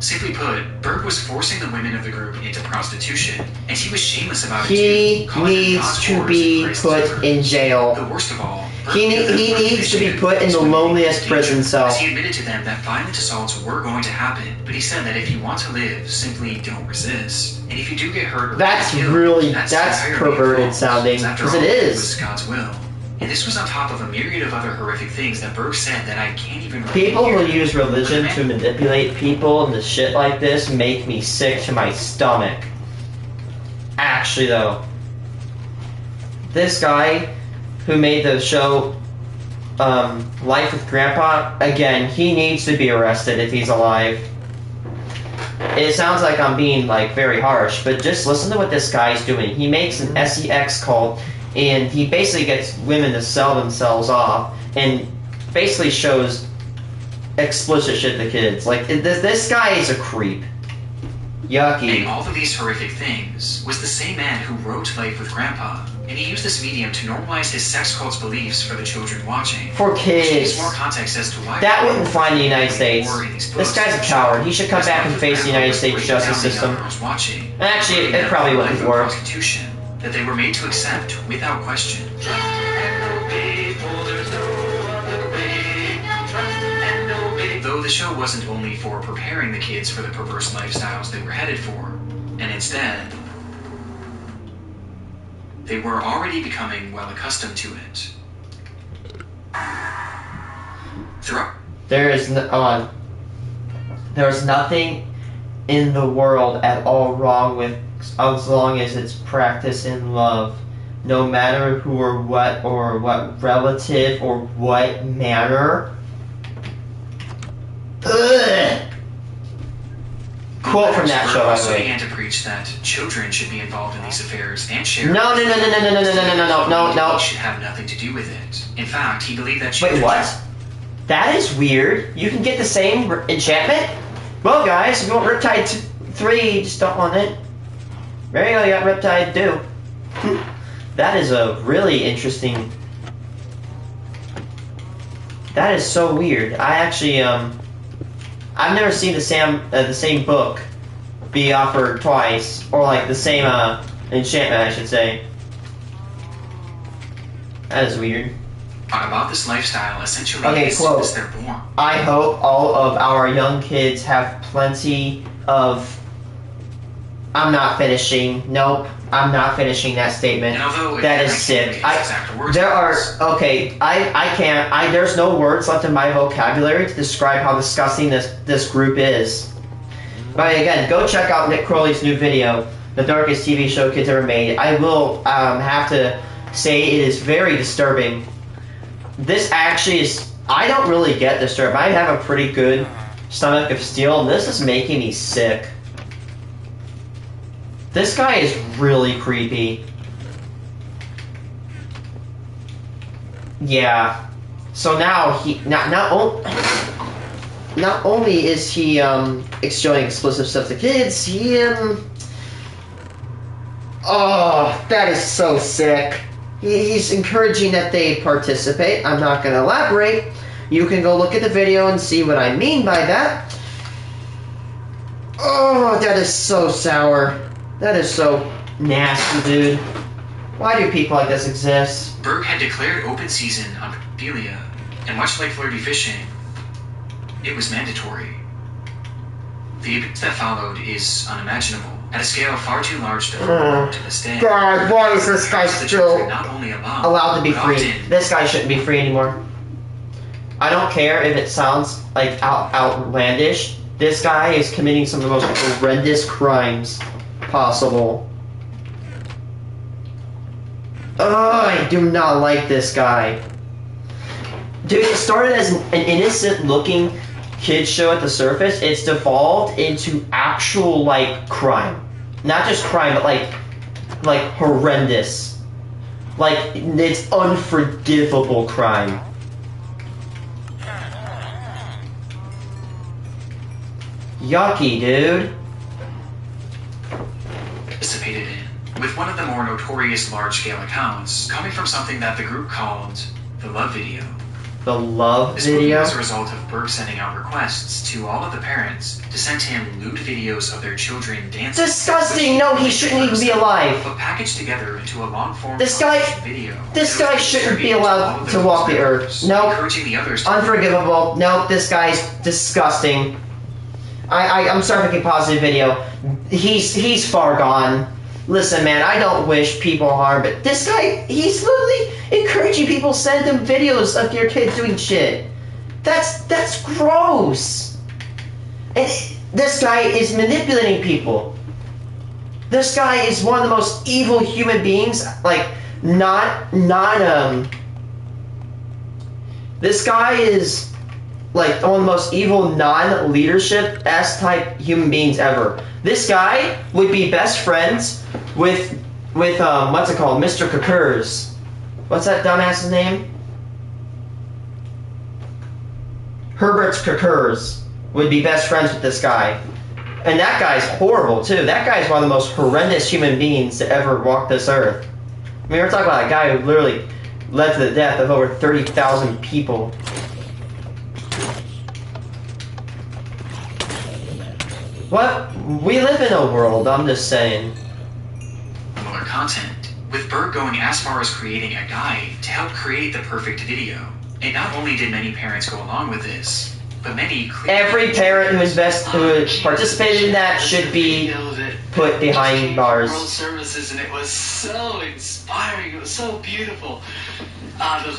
Simply put, Berg was forcing the women of the group into prostitution, and he was shameless about it He too, calling them needs God's to whores be and Christ's put servants. in jail. The worst of all, Berg He knew that needs to be flirtation put in the was going to be loneliest dangerous, prison cell. as he admitted to them that violent assaults were going to happen, but he said that if you want to live, simply don't resist. And if you do get hurt or That's get killed, really- that's that's entirely your perverted fault, sounding, after 'cause all, it is. was God's will. And this was on top of a myriad of other horrific things that Berg said that I can't even really People hear. who use religion to manipulate people and the shit like this make me sick to my stomach. Actually, though, this guy who made the show Life with Grandpa, again, he needs to be arrested if he's alive. It sounds like I'm being, like, very harsh, but just listen to what this guy's doing. He makes an SEX cult, and he basically gets women to sell themselves off, and basically shows explicit shit to kids. Like, this guy is a creep. Yucky. And all of these horrific things was the same man who wrote Life with Grandpa, and he used this medium to normalize his sex cult's beliefs for the children watching. For Which gives kids. more context as to why That wouldn't fly in the United States. war in these This books guy's a and coward. He should come shows. back and Life with face the Grandpa United was States breaking justice down the system. young girls watching, And actually, breaking it down probably the wouldn't life of work. prostitution that they were made to accept without question. Trust and obey, for there's no other way. Trust and obey. Though the show wasn't only for preparing the kids for the perverse lifestyles they were headed for, and instead, they were already becoming well accustomed to it. Throughout There's nothing in the world at all wrong with as long as it's practiced in love. No matter who or what relative or what manner. Ugh. Quote from that show, by the also way. began to preach that children should be involved in these affairs and share. No. He should have nothing to do with it. In fact, he believed that Wait, children. what? That is weird. You can get the same enchantment? Well, guys, if you want Riptide 3, you just don't want it. There you go, you got Riptide 2. That is a really interesting... That is so weird. I actually, I've never seen the same book be offered twice, or like the same enchantment, I should say. That is weird. About this lifestyle essentially Okay, as quote. soon as they're born. I hope all of our young kids have plenty of... I'm not finishing. Nope, I'm not finishing that statement. And although That I is can't sick. give you exact words There for are... this, Okay, I can't... There's no words left in my vocabulary to describe how disgusting this group is. But again, go check out Nick Crowley's new video, The Darkest TV Show Kids Ever Made. I will have to say it is very disturbing. This actually is... I don't really get disturbed. I have a pretty good stomach of steel, and this is making me sick. This guy is really creepy. Yeah. So now he not only is he showing explosive stuff to kids, he oh, that is so sick. He's encouraging that they participate. I'm not going to elaborate. You can go look at the video and see what I mean by that. Oh, that is so sour. That is so nasty, dude. Why do people like this exist? Berg had declared open season on pedophilia, and much like flirty fishing, it was mandatory. The abuse that followed is unimaginable, at a scale far too large to to this day. God, why is this guy still not only allowed to be free? This guy shouldn't be free anymore. I don't care if it sounds like outlandish. This guy is committing some of the most horrendous crimes possible. I do not like this guy. Dude, it started as an innocent-looking kids show at the surface. It's devolved into actual, like, crime. Not just crime, but, like horrendous. Like, it's unforgivable crime. Yucky, dude. Participated in, with one of the more notorious large-scale accounts coming from something that the group called the Love Video. The Love This Video? was a result of Berg sending out requests to all of the parents to send him lewd videos of their children dancing. Disgusting! No, he shouldn't even be alive. But packaged together into a long-form This guy video. shouldn't be allowed to walk the earth. No. Encouraging the others to Unforgivable. No, this guy's disgusting. I'm sorry for making a positive video. He's far gone. Listen, man, I don't wish people harm, but this guy, he's literally encouraging people to send him videos of your kids doing shit. That's gross. And this guy is manipulating people. This guy is one of the most evil human beings. Like, this guy is like one of the most evil non-leadership-esque type human beings ever. This guy would be best friends with what's it called, Mr. Kakurs. What's that dumbass's name? Herbert Kakurs would be best friends with this guy. And that guy's horrible too. That guy's one of the most horrendous human beings to ever walk this earth. I mean, we're talking about a guy who literally led to the death of over 30,000 people. What? We live in a world, I'm just saying. similar content, with Berg going as far as creating a guide to help create the perfect video. And not only did many parents go along with this, but many every parent who participated in that should be put behind bars. World Services, and it was so inspiring. It was so beautiful.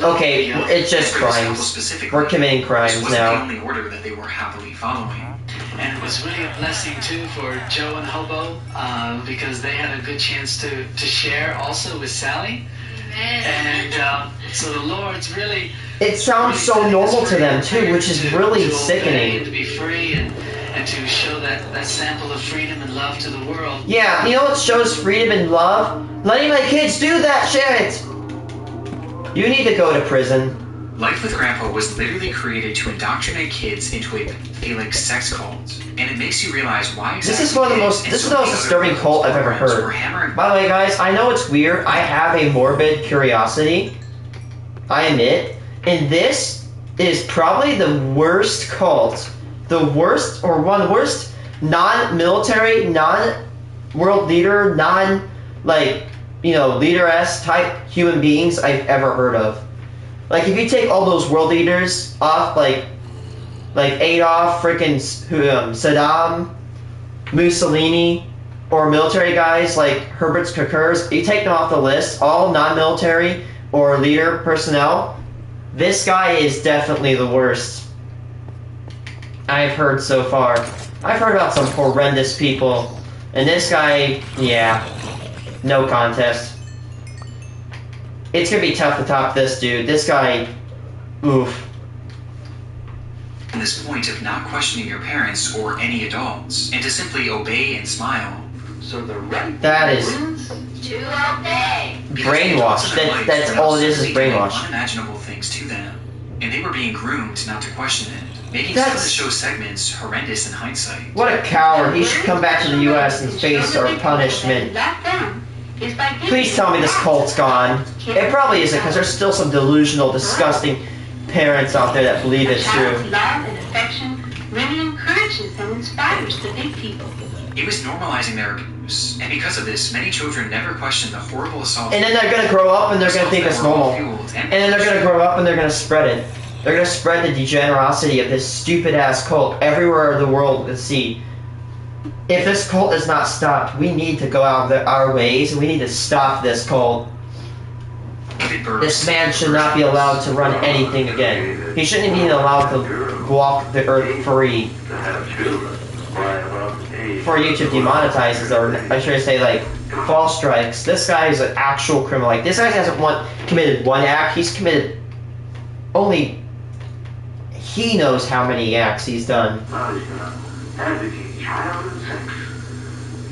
Okay, it's just crimes. We're committing crimes now. The only order that they were happily following. And it was really a blessing too for Joe and Hobo, because they had a good chance to share also with Sally. And so the Lord's really. It sounds so normal to them too, which is really sickening. To be free and to show that sample of freedom and love to the world. Yeah, you know what shows freedom and love? Letting my kids do that shit! You need to go to prison. Life with Grandpa was literally created to indoctrinate kids into a pedophilic sex cult, and it makes you realize why exactly. This is the most disturbing cult I've ever heard. By the way, guys, I know it's weird. I have a morbid curiosity. I admit. And this is probably the worst cult. The worst, or one of the worst non-military, non-world leader, leader-esque type human beings I've ever heard of. Like, if you take all those world leaders off, like Adolf, freaking Saddam, Mussolini, or military guys like Herbert Kakurs, you take them off the list, all non-military or leader personnel, this guy is definitely the worst I've heard so far. I've heard about some horrendous people, and this guy, yeah, no contest. It's gonna be tough to top this dude. This guy, oof. From this point of not questioning your parents or any adults, and to simply obey and smile, So the right That is wins? To obey. brainwashed. That's all it is brainwash. Unimaginable things to them, and they were being groomed not to question it, making some of the That's- show's segments horrendous in hindsight. What a coward. He should come back to the US and face our punishment. Please tell me this cult's gone. It probably isn't, because there's still some delusional, disgusting parents out there that believe it's true. Love and affection really encourages and inspires the big people. It was normalizing their abuse, and because of this, many children never questioned the horrible assault. And then they're gonna grow up and they're gonna think it's normal. And then they're gonna grow up and they're gonna spread it. They're gonna spread the degenerosity of this stupid ass cult everywhere in the world to see. If this cult is not stopped, we need to go out of our ways and we need to stop this cult. This man should not be allowed to run anything again. He shouldn't be allowed to walk the earth free. To have children by about age. For YouTube demonetizes, or I should say, like, false strikes. This guy is an actual criminal. Like, this guy hasn't committed one act. He's committed only. He knows how many acts he's done. Now he's gonna advocate child and sex.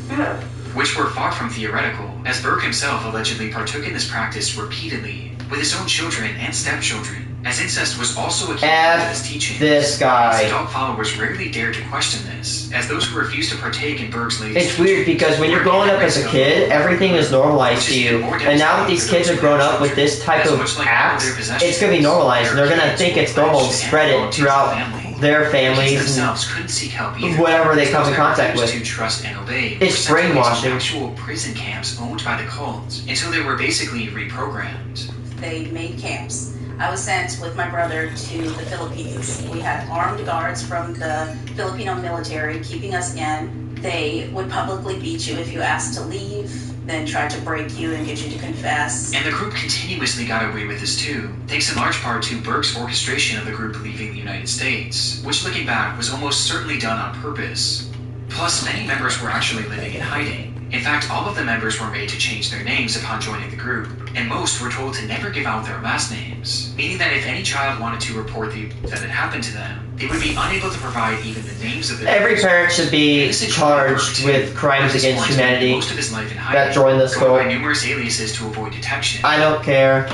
Yes. Which were far from theoretical, as Berg himself allegedly partook in this practice repeatedly, with his own children and stepchildren, as incest was also a key part of his teaching. This guy. His adult followers rarely dared to question this, as those who refused to partake in Berg's latest It's weird because when you're growing up as a kid, everything is normalized to you. And now that these kids are grown up with this type of acts, it's going to be normalized. And they're going to think it's normal and spread it throughout their families themselves couldn't seek help and whatever they come in contact with. To trust and obey It's were sent to brainwashing. actual prison camps owned by the cult until they were basically reprogrammed. They made camps. I was sent with my brother to the Philippines. We had armed guards from the Filipino military keeping us in. They would publicly beat you if you asked to leave, then try to break you and get you to confess. And the group continuously got away with this too, thanks in large part to Berg's orchestration of the group leaving the United States, which looking back was almost certainly done on purpose. Plus, many members were actually living in hiding. In fact, all of the members were made to change their names upon joining the group, and most were told to never give out their last names, meaning that if any child wanted to report that it happened to them, they would be unable to provide even the names of their Every parent should be charged with crimes against humanity most of his life in that join this going by cult. numerous aliases to avoid detection. I don't care.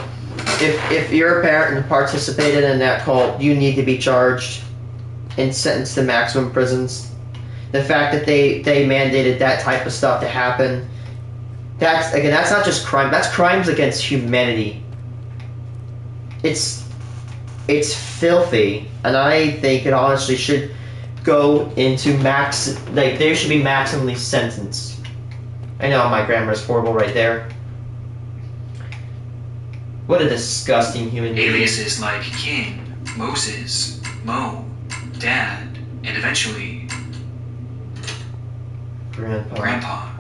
If you're a parent and participated in that cult, you need to be charged and sentenced to maximum prisons. The fact that they mandated that type of stuff to happen, that's not just crime. That's crimes against humanity. It's filthy, and I think it honestly should go into they should be maximally sentenced. I know my grammar is horrible right there. What a disgusting human being. Aliases like King, Moses, Mo, Dad, and eventually Grandpa.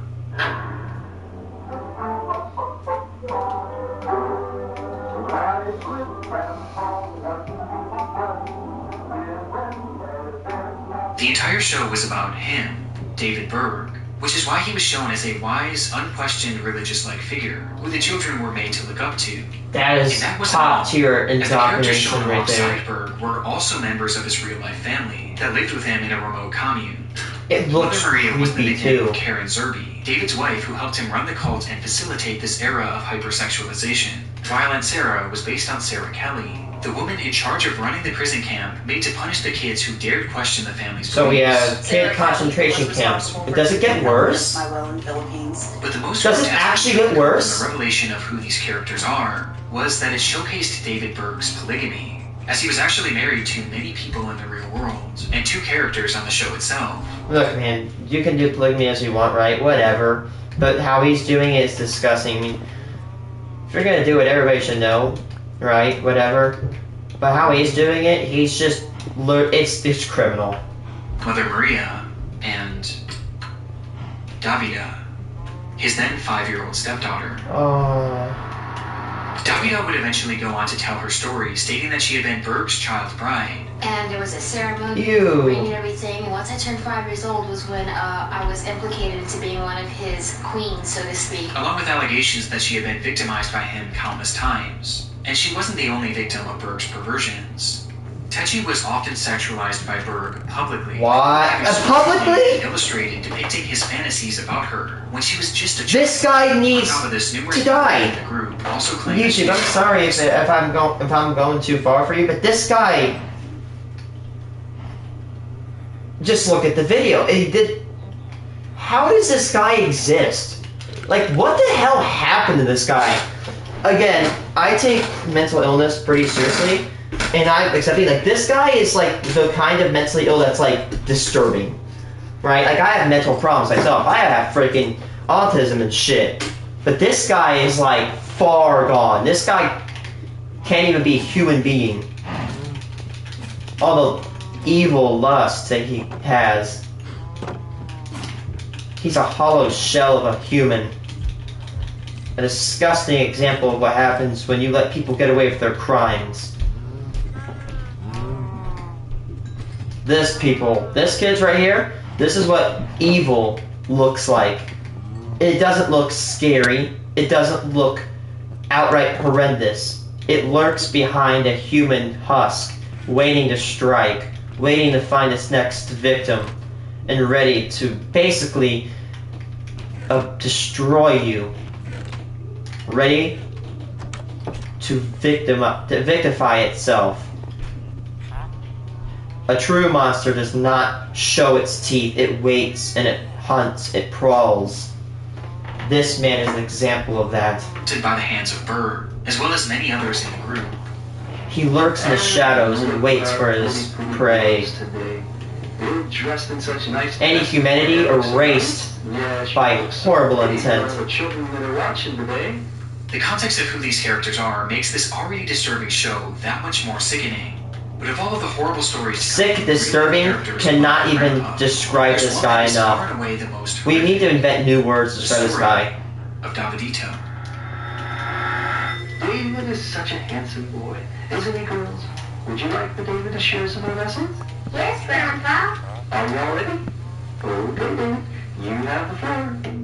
The entire show was about him, David Berg, which is why he was shown as a wise, unquestioned religious-like figure who the children were made to look up to. That is top tier As the characters indoctrination shown right there. alongside Berg were also members of his real-life family that lived with him in a remote commune. It looks Mother Maria was the creepy nickname too. of Karen Zerby, David's wife who helped him run the cult and facilitate this era of hypersexualization. While Aunt Sarah was based on Sarah Kelly, the woman in charge of running the prison camp made to punish the kids who dared question the family's So we beliefs. have kid concentration camps. Does it get worse? My will in Philippines. But the most Does it grotesque actually feature get worse? of the revelation of who these characters are was that it showcased David Berg's polygamy, as he was actually married to many people in the real world, and 2 characters on the show itself. Look, man, you can do polygamy as you want, right? Whatever. But how he's doing it is disgusting. I mean, if you're gonna do it, everybody should know, right? Whatever. But how he's doing it, he's just it's criminal. Mother Maria and Davida, his then 5-year-old stepdaughter. Oh. Davida would eventually go on to tell her story, stating that she had been Berg's child bride. And there was a ceremony, Ew. ring and everything. And once I turned 5 years old was when I was implicated into being one of his queens, so to speak. Along with allegations that she had been victimized by him countless times. And she wasn't the only victim of Berg's perversions. Tetchy was often sexualized by Berg publicly. What? Publicly? Illustrated depicting his fantasies about her when she was just a child. This guy needs to die. The group also claimed YouTube, I'm sorry if I'm going too far for you, but this guy. Just look at the video. How does this guy exist? Like, what the hell happened to this guy? Again, I take mental illness pretty seriously, and I'm accepting, like, this guy is, like, the kind of mentally ill that's, like, disturbing. Right? Like, I have mental problems myself. I have freaking autism and shit. But this guy is, like, far gone. This guy can't even be a human being. All the evil lust that he has. He's a hollow shell of a human. A disgusting example of what happens when you let people get away with their crimes. This kids right here, this is what evil looks like. It doesn't look scary. It doesn't look outright horrendous. It lurks behind a human husk, waiting to strike, waiting to find its next victim, and ready to basically destroy you. Ready to victify itself. A true monster does not show its teeth. It waits and it hunts. It prowls. This man is an example of that. By the hands of Berg, as well as many others in the group. He lurks in the shadows and waits for his prey. Any humanity erased by horrible intent. The context of who these characters are makes this already disturbing show that much more sickening. But of all of the horrible stories... Sick, disturbing, cannot even describe this guy enough. We need to invent new words to describe this guy. Of Davidito. David is such a handsome boy, isn't he, girls? Would you like for David to share some of our lessons? Yes, Grandpa. Are you all ready? Okay, David. You have the floor.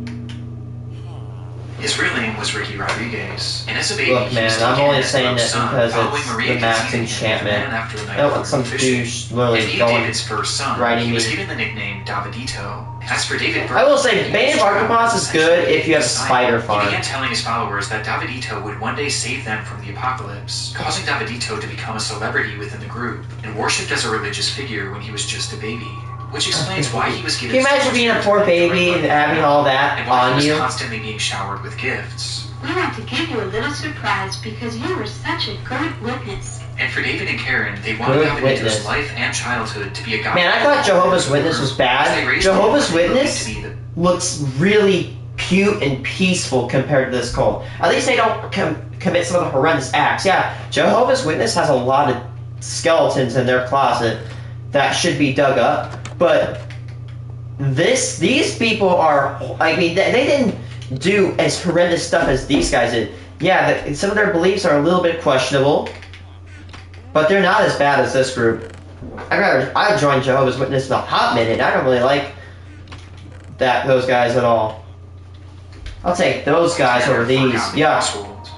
His real name was Ricky Rodriguez, and as a baby, look, man, I'm only saying this because it's the Max Enchantment. I don't want some douche literally going writing me. He was given the nickname Davidito. As for David Berg, I will say, Bane of Archipos is good if you have a spider farm. He began telling his followers that Davidito would one day save them from the apocalypse, causing Davidito to become a celebrity within the group, and worshipped as a religious figure when he was just a baby. Which explains why he was given. Can you imagine being a poor baby and having all that and why on he you? was constantly being showered with gifts. We want to give you a little surprise because you were such a good witness. And for David and Karen, they wanted Davidito's life and childhood to be a guide. Man, I thought Jehovah's Witness was bad. Jehovah's Witness looks really cute and peaceful compared to this cult. At least they don't commit some of the horrendous acts. Yeah, Jehovah's Witness has a lot of skeletons in their closet that should be dug up. But these people are, I mean, they didn't do as horrendous stuff as these guys did. Yeah, some of their beliefs are a little bit questionable, but they're not as bad as this group. I joined Jehovah's Witness in a hot minute. I don't really like those guys at all. I'll take those guys over these. Yeah.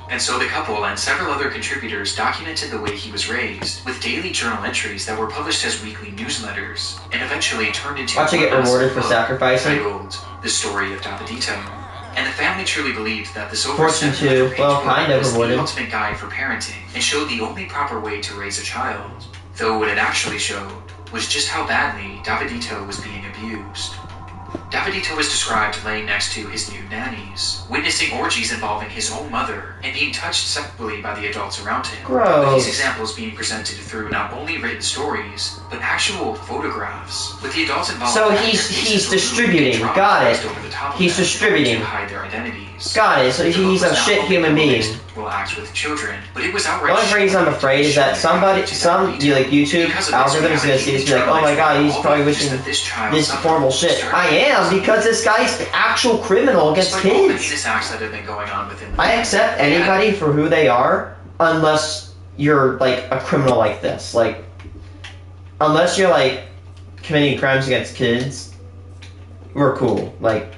And so the couple and several other contributors documented the way he was raised, with daily journal entries that were published as weekly newsletters, and eventually turned into Watch you get rewarded for sacrificing. Titled The Story of Davidito. And the family truly believed that this Fortune 2, well, kind of was rewarded. the ultimate guide for parenting, and showed the only proper way to raise a child. Though what it actually showed was just how badly Davidito was being abused. Davidito is described laying next to his new nannies, witnessing orgies involving his own mother, and being touched sexually by the adults around him. Gross. With these examples being presented through not only written stories, but actual photographs, with the adults involved. So he's distributing. Got it. He's distributing. To hide their identities. Got it. So he's a shit human being. Will act with children, but it was The outright. only reason I'm afraid is that some YouTube algorithm is gonna see this and be like, oh my god, he's probably wishing this horrible shit. I am, because this guy's the actual criminal against kids. I accept anybody for who they are, unless you're like a criminal like this. Like, unless you're like committing crimes against kids, we're cool. Like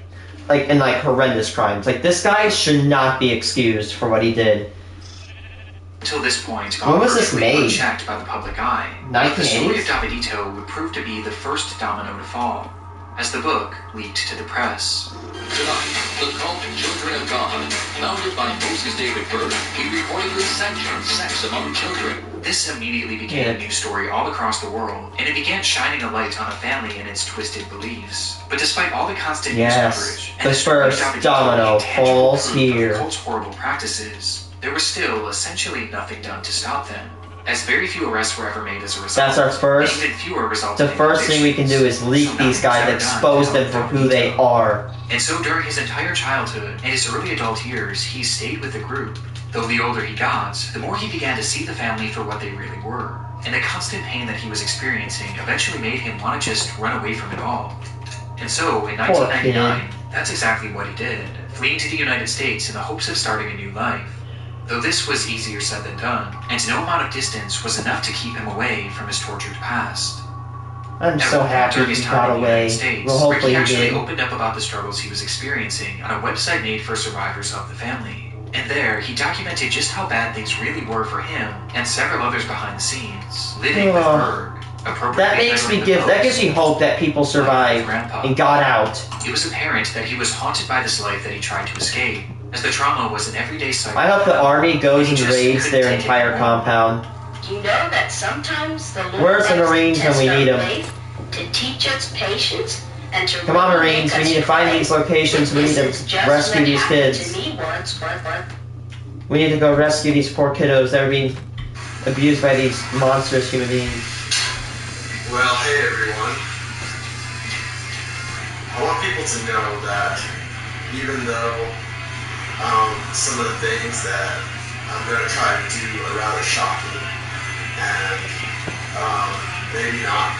horrendous crimes. Like, this guy should not be excused for what he did. Until this point, when was this made? Unchecked by the public eye. The story of 1980s? Davidito would prove to be the first domino to fall, as the book leaked to the press. Tonight, the cult Children of God, founded by Moses David Berg, he reportedly sanctioned sex among children. This immediately became a news story all across the world, and it began shining a light on a family and its twisted beliefs. But despite all the constant news coverage, and the first domino falls here. The cult's horrible practices, there was still essentially nothing done to stop them, as very few arrests were ever made as a result. That's our first. And even fewer resulted The in first thing we can do is leak so these guys, expose them for who they are. And so during his entire childhood and his early adult years, he stayed with the group. Though the older he got, the more he began to see the family for what they really were. And the constant pain that he was experiencing eventually made him want to just run away from it all. And so, in 1999, that's exactly what he did, fleeing to the United States in the hopes of starting a new life. Though this was easier said than done, and no amount of distance was enough to keep him away from his tortured past. I'm so happy he got away. Well, hopefully Ricky he actually did. opened up about the struggles he was experiencing on a website made for survivors of the family. And there, he documented just how bad things really were for him and several others behind the scenes, living with Berg. That gives me hope that people survived and got out. It was apparent that he was haunted by this life that he tried to escape, as the trauma was an everyday cycle. I hope the army goes and raids their entire compound. Do you know that sometimes the Lord Where's the Marines when we need them? To teach us patience and to Come on, Marines, we need to find these locations. We need to rescue these kids. We need to go rescue these poor kiddos that are being abused by these monstrous human beings. Well, hey everyone. I want people to know that even though some of the things that I'm going to try to do are rather shocking and maybe not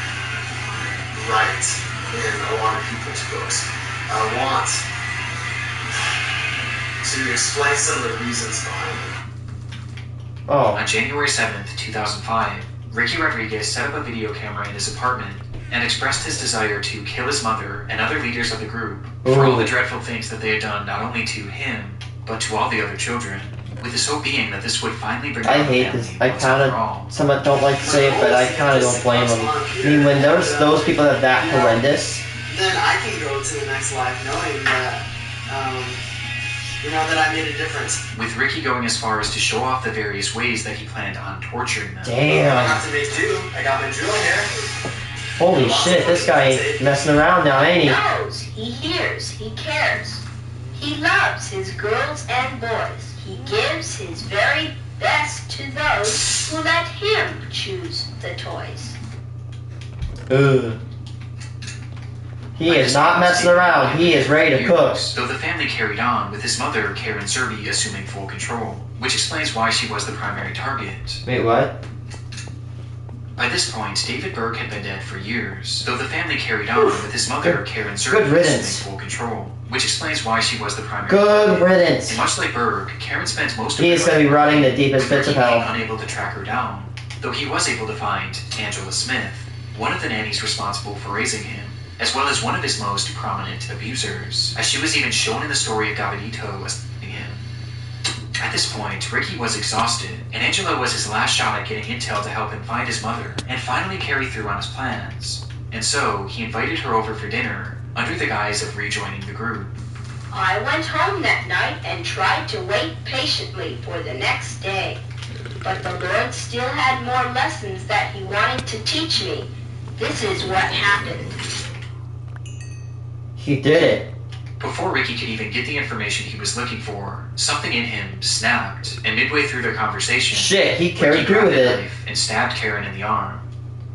right in a lot of people's books, I want to explain some of the reasons behind it. On January 7th, 2005, Ricky Rodriguez set up a video camera in his apartment and expressed his desire to kill his mother and other leaders of the group for all the dreadful things that they had done not only to him, but to all the other children, with his hope being that this would finally bring I hate this. I kind of, some don't like to say it, but I kind of don't blame them. I mean, when those people are that horrendous, then I can go to the next life knowing that, that I made a difference. With Ricky going as far as to show off the various ways that he planned on torturing them. Damn. I have to make do. I got my drill here. Holy shit, this guy ain't messing around now, ain't he? He knows, he hears, he cares. He loves his girls and boys. He gives his very best to those who let him choose the toys. Ugh. He is not messing around. He is ready to cook. Though the family carried on, with his mother, Karen Zerbe, assuming full control, which explains why she was the primary target. Wait, what? By this point, David Berg had been dead for years, though the family carried on, with his mother, Karen Zerbe, assuming full control, which explains why she was the primary target. Good riddance. And much like Berg, Karen spent most of He is going to be running the deepest pits of hell. Unable to track her down, though he was able to find Angela Smith, one of the nannies responsible for raising him, as well as one of his most prominent abusers, as she was even shown in the story of Davidito assisting him. At this point, Ricky was exhausted, and Angela was his last shot at getting intel to help him find his mother and finally carry through on his plans. And so, he invited her over for dinner, under the guise of rejoining the group. I went home that night and tried to wait patiently for the next day. But the Lord still had more lessons that he wanted to teach me. This is what happened. He did it. Before Ricky could even get the information he was looking for, something in him snapped, and midway through their conversation, shit, he carried through with it and stabbed Karen in the arm,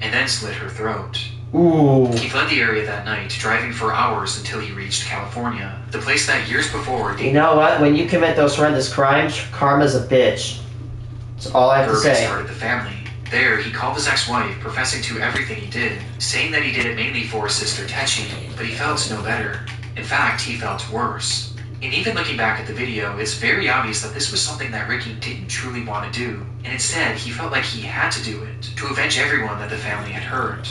and then slit her throat. Ooh. He fled the area that night, driving for hours until he reached California, the place that years before. You know what? When you commit those horrendous crimes, karma's a bitch. That's all I have to say. Started the family. There, he called his ex-wife, professing to everything he did, saying that he did it mainly for his sister Techi, but he felt no better. In fact, he felt worse. And even looking back at the video, it's very obvious that this was something that Ricky didn't truly want to do, and instead, he felt like he had to do it, to avenge everyone that the family had hurt.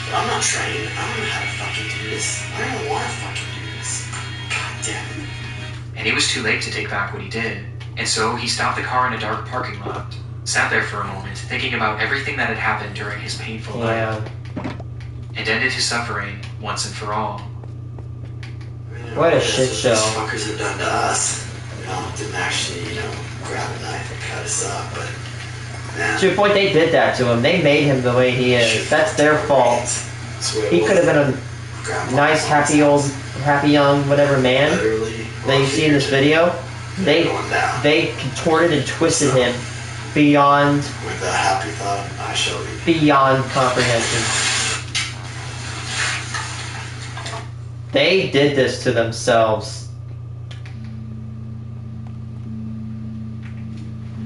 But I'm not trained. I don't know how to fucking do this. I don't want to fucking do this. God damn it. And it was too late to take back what he did. And so he stopped the car in a dark parking lot, sat there for a moment, thinking about everything that had happened during his painful life, and ended his suffering once and for all. What a shit show. These fuckers have done to us. Didn't actually, grab a knife and cut us up, but man. To a point, they did that to him. They made him the way he is. That's their fault. He could have been a nice, happy young, whatever man that you see in this video. They contorted and twisted him beyond With a happy thought, I shall be. beyond comprehension. They did this to themselves.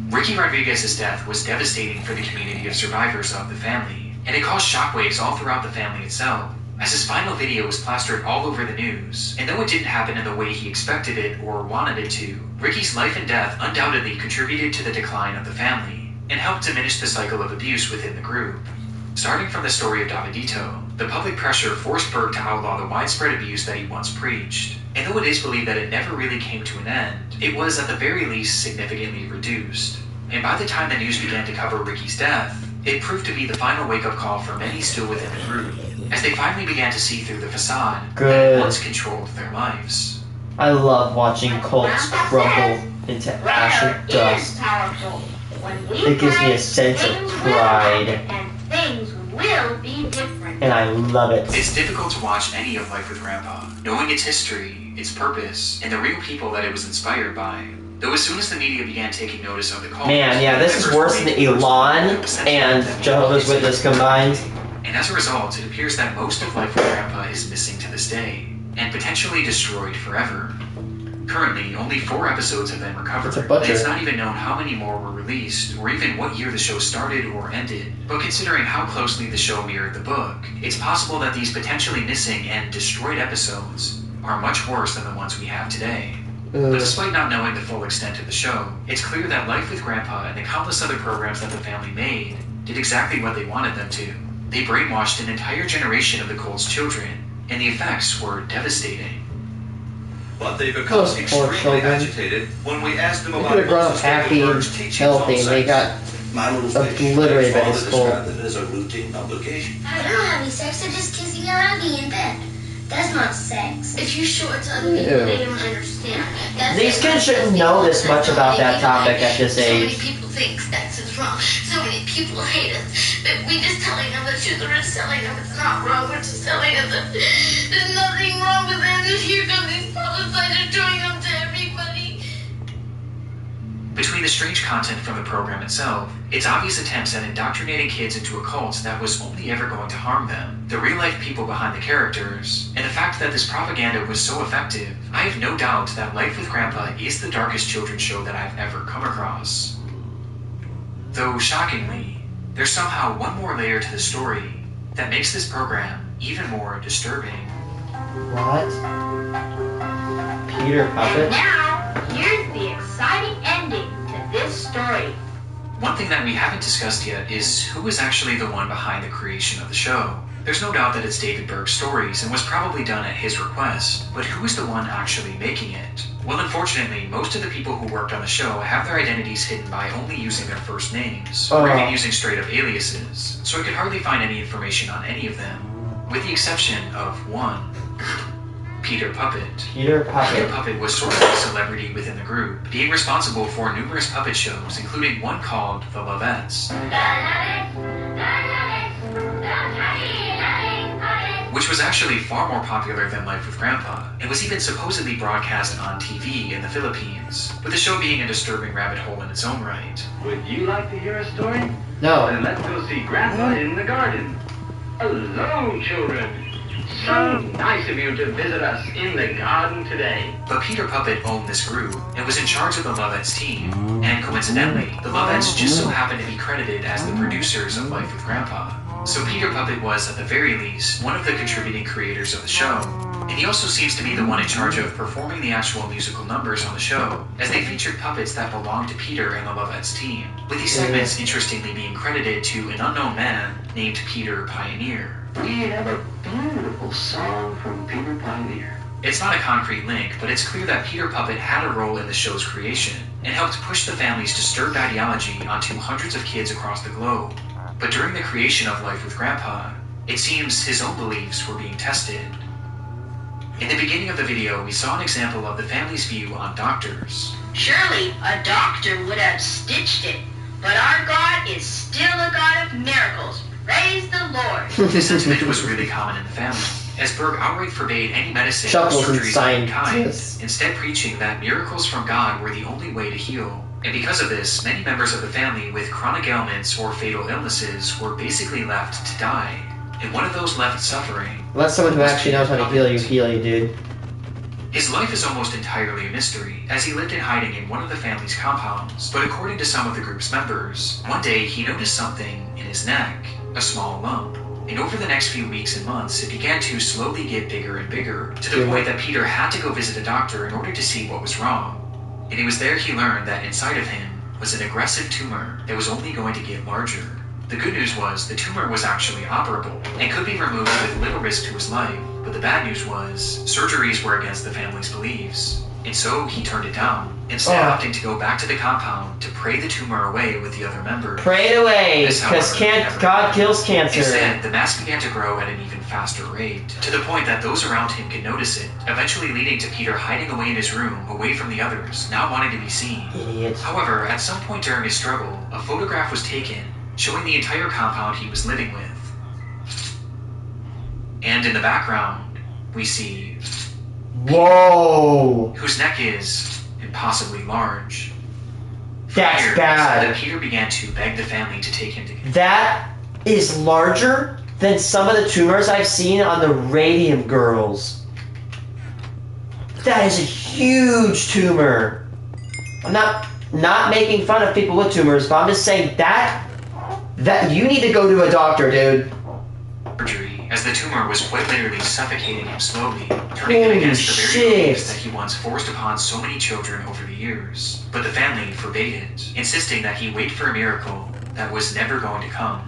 Ricky Rodriguez's death was devastating for the community of survivors of the family, and it caused shockwaves all throughout the family itself, as his final video was plastered all over the news. And though it didn't happen in the way he expected it or wanted it to, Ricky's life and death undoubtedly contributed to the decline of the family, and helped diminish the cycle of abuse within the group. Starting from the story of Davidito, the public pressure forced Berg to outlaw the widespread abuse that he once preached. And though it is believed that it never really came to an end, it was at the very least significantly reduced. And by the time the news began to cover Ricky's death, it proved to be the final wake-up call for many still within the group, as they finally began to see through the facade that had once controlled their lives. I love watching cults crumble into ash and dust. It gives me a sense of pride. Things will be different. And I love it. It's difficult to watch any of Life with Grandpa, knowing its history, its purpose, and the real people that it was inspired by. Though as soon as the media began taking notice of the cult... Man, yeah, this is worse than Elon and Jehovah's Witness combined. And as a result, it appears that most of Life with Grandpa is missing to this day, and potentially destroyed forever. Currently, only 4 episodes have been recovered, and it's not even known how many more were released, or even what year the show started or ended. But considering how closely the show mirrored the book, it's possible that these potentially missing and destroyed episodes are much worse than the ones we have today. But despite not knowing the full extent of the show, it's clear that Life with Grandpa and the countless other programs that the family made did exactly what they wanted them to. They brainwashed an entire generation of the cult's children, and the effects were devastating. But they become extremely agitated when we ask them about they could have grown up happy and healthy, and they got obliterated by this cult. As a routine obligation. I don't have any sex, I'm just kissing Abby in bed. That's not sex. If you show it to other people, they don't understand. These kids shouldn't know this much about that topic at this age. So many people think sex is wrong. So many people hate us. But we just telling them the truth. We're just telling them it's not wrong. We're just telling them that there's nothing wrong with it. And here come these publicists showing them to everybody. Between the strange content from the program itself, its obvious attempts at indoctrinating kids into a cult that was only ever going to harm them, the real-life people behind the characters, and the fact that this propaganda was so effective, I have no doubt that Life with Grandpa is the darkest children's show that I've ever come across. Though, shockingly, there's somehow one more layer to the story that makes this program even more disturbing. What? Peter Puppet? Now, here's the exciting ending to this story. One thing that we haven't discussed yet is who is actually the one behind the creation of the show. There's no doubt that it's David Berg's stories and was probably done at his request, but who is the one actually making it? Well, unfortunately, most of the people who worked on the show have their identities hidden by only using their first names, or even using straight-up aliases, so I could hardly find any information on any of them, with the exception of one. Peter Puppet. Peter Puppet. Peter Puppet was sort of a celebrity within the group, being responsible for numerous puppet shows, including one called The Lovettes, which was actually far more popular than Life with Grandpa, and was even supposedly broadcast on TV in the Philippines, with the show being a disturbing rabbit hole in its own right. Would you like to hear a story? No. Then let's go see Grandpa in the garden. Hello, children. So nice of you to visit us in the garden today. But Peter Puppet owned this group, and was in charge of the Lovettes team, and coincidentally, the Lovettes just so happened to be credited as the producers of Life with Grandpa. So Peter Puppet was, at the very least, one of the contributing creators of the show, and he also seems to be the one in charge of performing the actual musical numbers on the show, as they featured puppets that belonged to Peter and the Lovettes team, with these segments interestingly being credited to an unknown man named Peter Pioneer. We have a beautiful song from Peter Pioneer. It's not a concrete link, but it's clear that Peter Puppet had a role in the show's creation, and helped push the family's disturbed ideology onto hundreds of kids across the globe. But during the creation of Life with Grandpa, it seems his own beliefs were being tested. In the beginning of the video, we saw an example of the family's view on doctors. Surely a doctor would have stitched it, but our God is still a God of miracles. Praise the Lord. This sentiment was really common in the family, as Berg outright forbade any medicine or Chuckles and surgeries of any kind, scientists. instead preaching that miracles from God were the only way to heal. And because of this, many members of the family with chronic ailments or fatal illnesses were basically left to die. And one of those left suffering... Unless someone who actually knows how to heal you, dude. His life is almost entirely a mystery, as he lived in hiding in one of the family's compounds. But according to some of the group's members, one day he noticed something in his neck, a small lump. And over the next few weeks and months, it began to slowly get bigger and bigger, to the point that Peter had to go visit a doctor in order to see what was wrong. And it was there he learned that inside of him was an aggressive tumor that was only going to get larger. The good news was the tumor was actually operable and could be removed with little risk to his life, but the bad news was surgeries were against the family's beliefs, and so he turned it down, instead opting to go back to the compound to pray the tumor away with the other members. Pray it away, because God kills cancer. Instead, the mass began to grow at an even faster rate, to the point that those around him could notice it, eventually leading to Peter hiding away in his room, away from the others, not wanting to be seen. Idiots. However, at some point during his struggle, a photograph was taken showing the entire compound he was living with. And in the background, we see... Whoa! Whose neck is impossibly large. That's bad. That Peter began to beg the family to take him to... That is larger than some of the tumors I've seen on the Radium Girls. That is a huge tumor. I'm not making fun of people with tumors, but I'm just saying that you need to go to a doctor, dude. Surgery, as the tumor was quite literally suffocating him slowly, turning him against the very beliefs that he once forced upon so many children over the years. But the family forbade it, insisting that he wait for a miracle that was never going to come.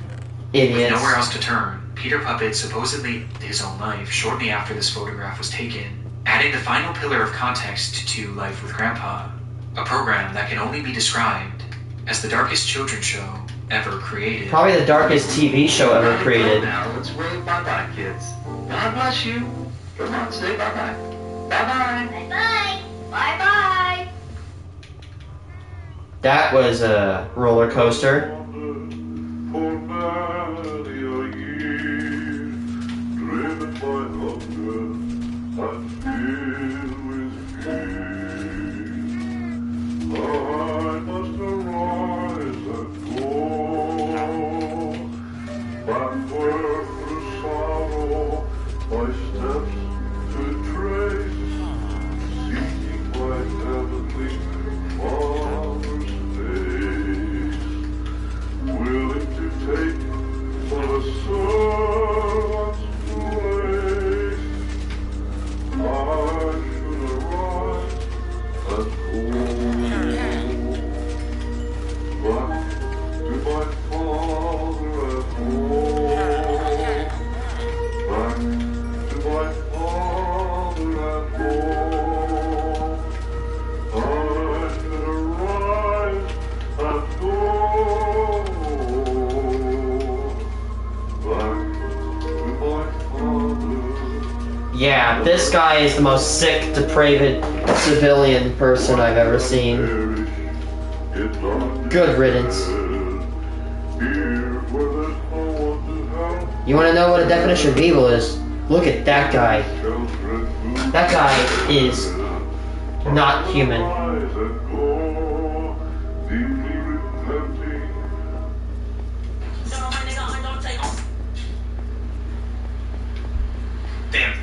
Idiots. With nowhere else to turn, Peter Puppet supposedly ended his own life shortly after this photograph was taken, adding the final pillar of context to Life with Grandpa, a program that can only be described as the darkest children's show ever created. Probably the darkest TV show ever created. Now let's wave bye-bye, kids. God bless you. Come on, say bye-bye. Bye-bye. Bye-bye. Bye-bye. That was a roller coaster. Yeah, this guy is the most sick, depraved civilian person I've ever seen. Good riddance. You want to know what a definition of evil is? Look at that guy. That guy is not human. Damn,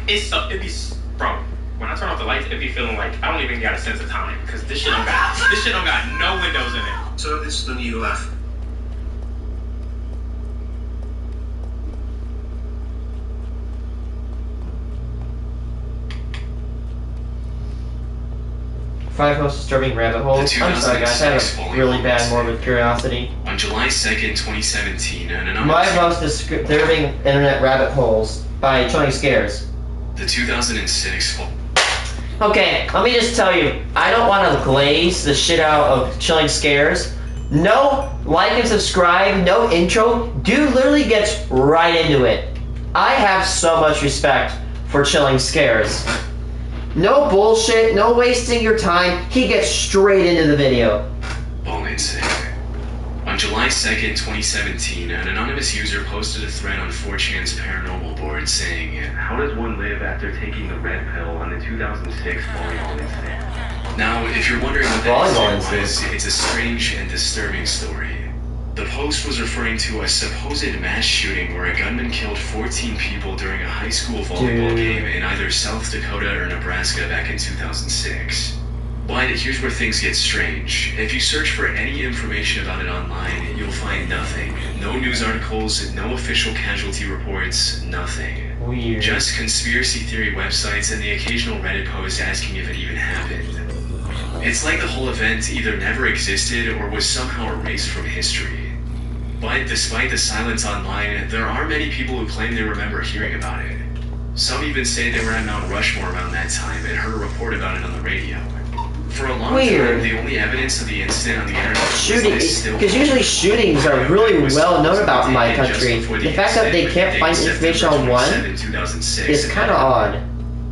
it be, bro. When I turn off the lights, it be feeling like I don't even got a sense of time because this shit don't got no windows in it. So this is the need left. Five most disturbing rabbit holes. I'm sorry guys, I have a really bad morbid curiosity. On July 2nd, 2017, an anonymous... My most disturbing internet rabbit holes by Tony Scares. The 2006... Okay, let me just tell you, I don't want to glaze the shit out of Chilling Scares. No like and subscribe, no intro. Dude literally gets right into it. I have so much respect for Chilling Scares. No bullshit, no wasting your time. He gets straight into the video. On July 2nd, 2017, an anonymous user posted a thread on 4chan's paranormal board saying, "How does one live after taking the red pill on the 2006 volleyball incident?" Now, if you're wondering what that incident was, it's a strange and disturbing story. The post was referring to a supposed mass shooting where a gunman killed 14 people during a high school volleyball game in either South Dakota or Nebraska back in 2006. But here's where things get strange. If you search for any information about it online, you'll find nothing. No news articles, no official casualty reports, nothing. Weird. Just conspiracy theory websites and the occasional Reddit post asking if it even happened. It's like the whole event either never existed or was somehow erased from history. But despite the silence online, there are many people who claim they remember hearing about it. Some even say they were at Mount Rushmore around that time and heard a report about it on the radio. For a long time, the only evidence of the incident on the internet was because usually shootings are really well known about in my country. The fact that they can't find information on one is kind of odd.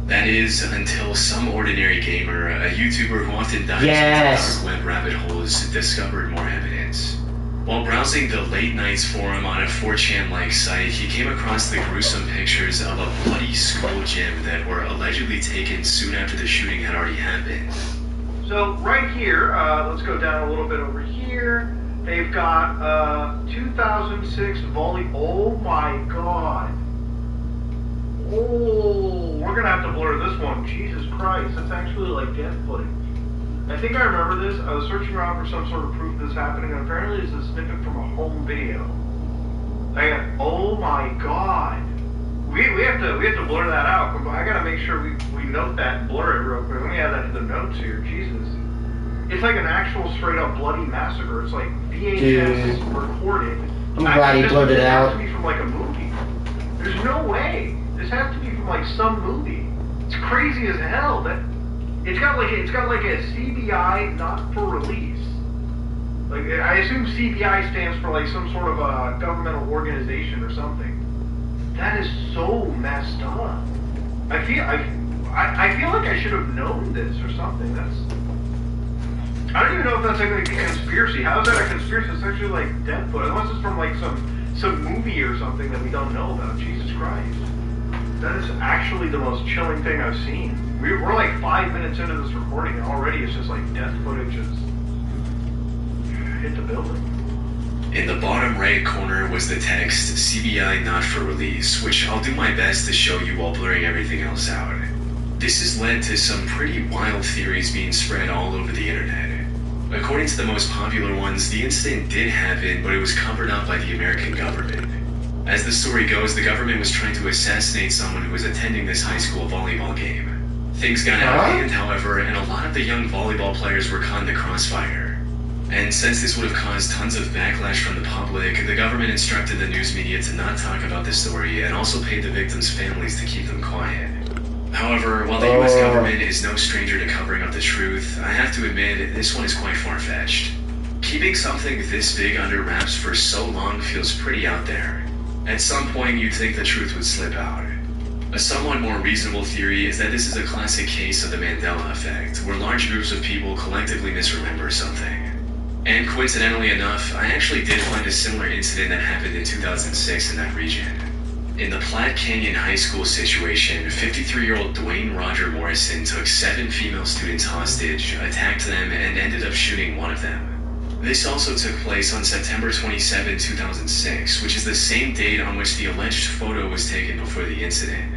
That is, until some ordinary gamer, a YouTuber who often dives into dark web rabbit holes, discovered more evidence. While browsing the Late Nights forum on a 4chan-like site, he came across the gruesome pictures of a bloody school gym that were allegedly taken soon after the shooting had already happened. So right here, let's go down a little bit over here. They've got 2006 volley. Oh my god. Oh, we're gonna have to blur this one. Jesus Christ, that's actually like death footage. I think I remember this. I was searching around for some sort of proof of this happening, and apparently it's a snippet from a home video. Oh my god. We have to blur that out. I gotta make sure we note that and blur it real quick. Let me add that to the notes here. Jesus. It's like an actual straight up bloody massacre. It's like VHS recorded. I'm glad he blurred it out. This has to be from like a movie. There's no way. This has to be from like some movie. It's crazy as hell. That it's got like a CBI not for release. Like I assume CBI stands for like some sort of a governmental organization or something. That is so messed up. I feel like I should have known this or something. I don't even know if that's like a conspiracy. How is that a conspiracy? It's actually like death foot. Unless it's from like some movie or something that we don't know about. Jesus Christ. That is actually the most chilling thing I've seen. We're like 5 minutes into this recording and already it's just like death footage has hit the building. In the bottom right corner was the text, CBI not for release, which I'll do my best to show you while blurring everything else out. This has led to some pretty wild theories being spread all over the internet. According to the most popular ones, the incident did happen, but it was covered up by the American government. As the story goes, the government was trying to assassinate someone who was attending this high school volleyball game. Things got out of hand, however, and a lot of the young volleyball players were caught in the crossfire. And since this would have caused tons of backlash from the public, the government instructed the news media to not talk about the story and also paid the victims' families to keep them quiet. However, while the US government is no stranger to covering up the truth, I have to admit, this one is quite far-fetched. Keeping something this big under wraps for so long feels pretty out there. At some point, you'd think the truth would slip out. A somewhat more reasonable theory is that this is a classic case of the Mandela effect, where large groups of people collectively misremember something. And coincidentally enough, I actually did find a similar incident that happened in 2006 in that region. In the Platte Canyon High School situation, 53-year-old Dwayne Roger Morrison took 7 female students hostage, attacked them, and ended up shooting one of them. This also took place on September 27, 2006, which is the same date on which the alleged photo was taken before the incident.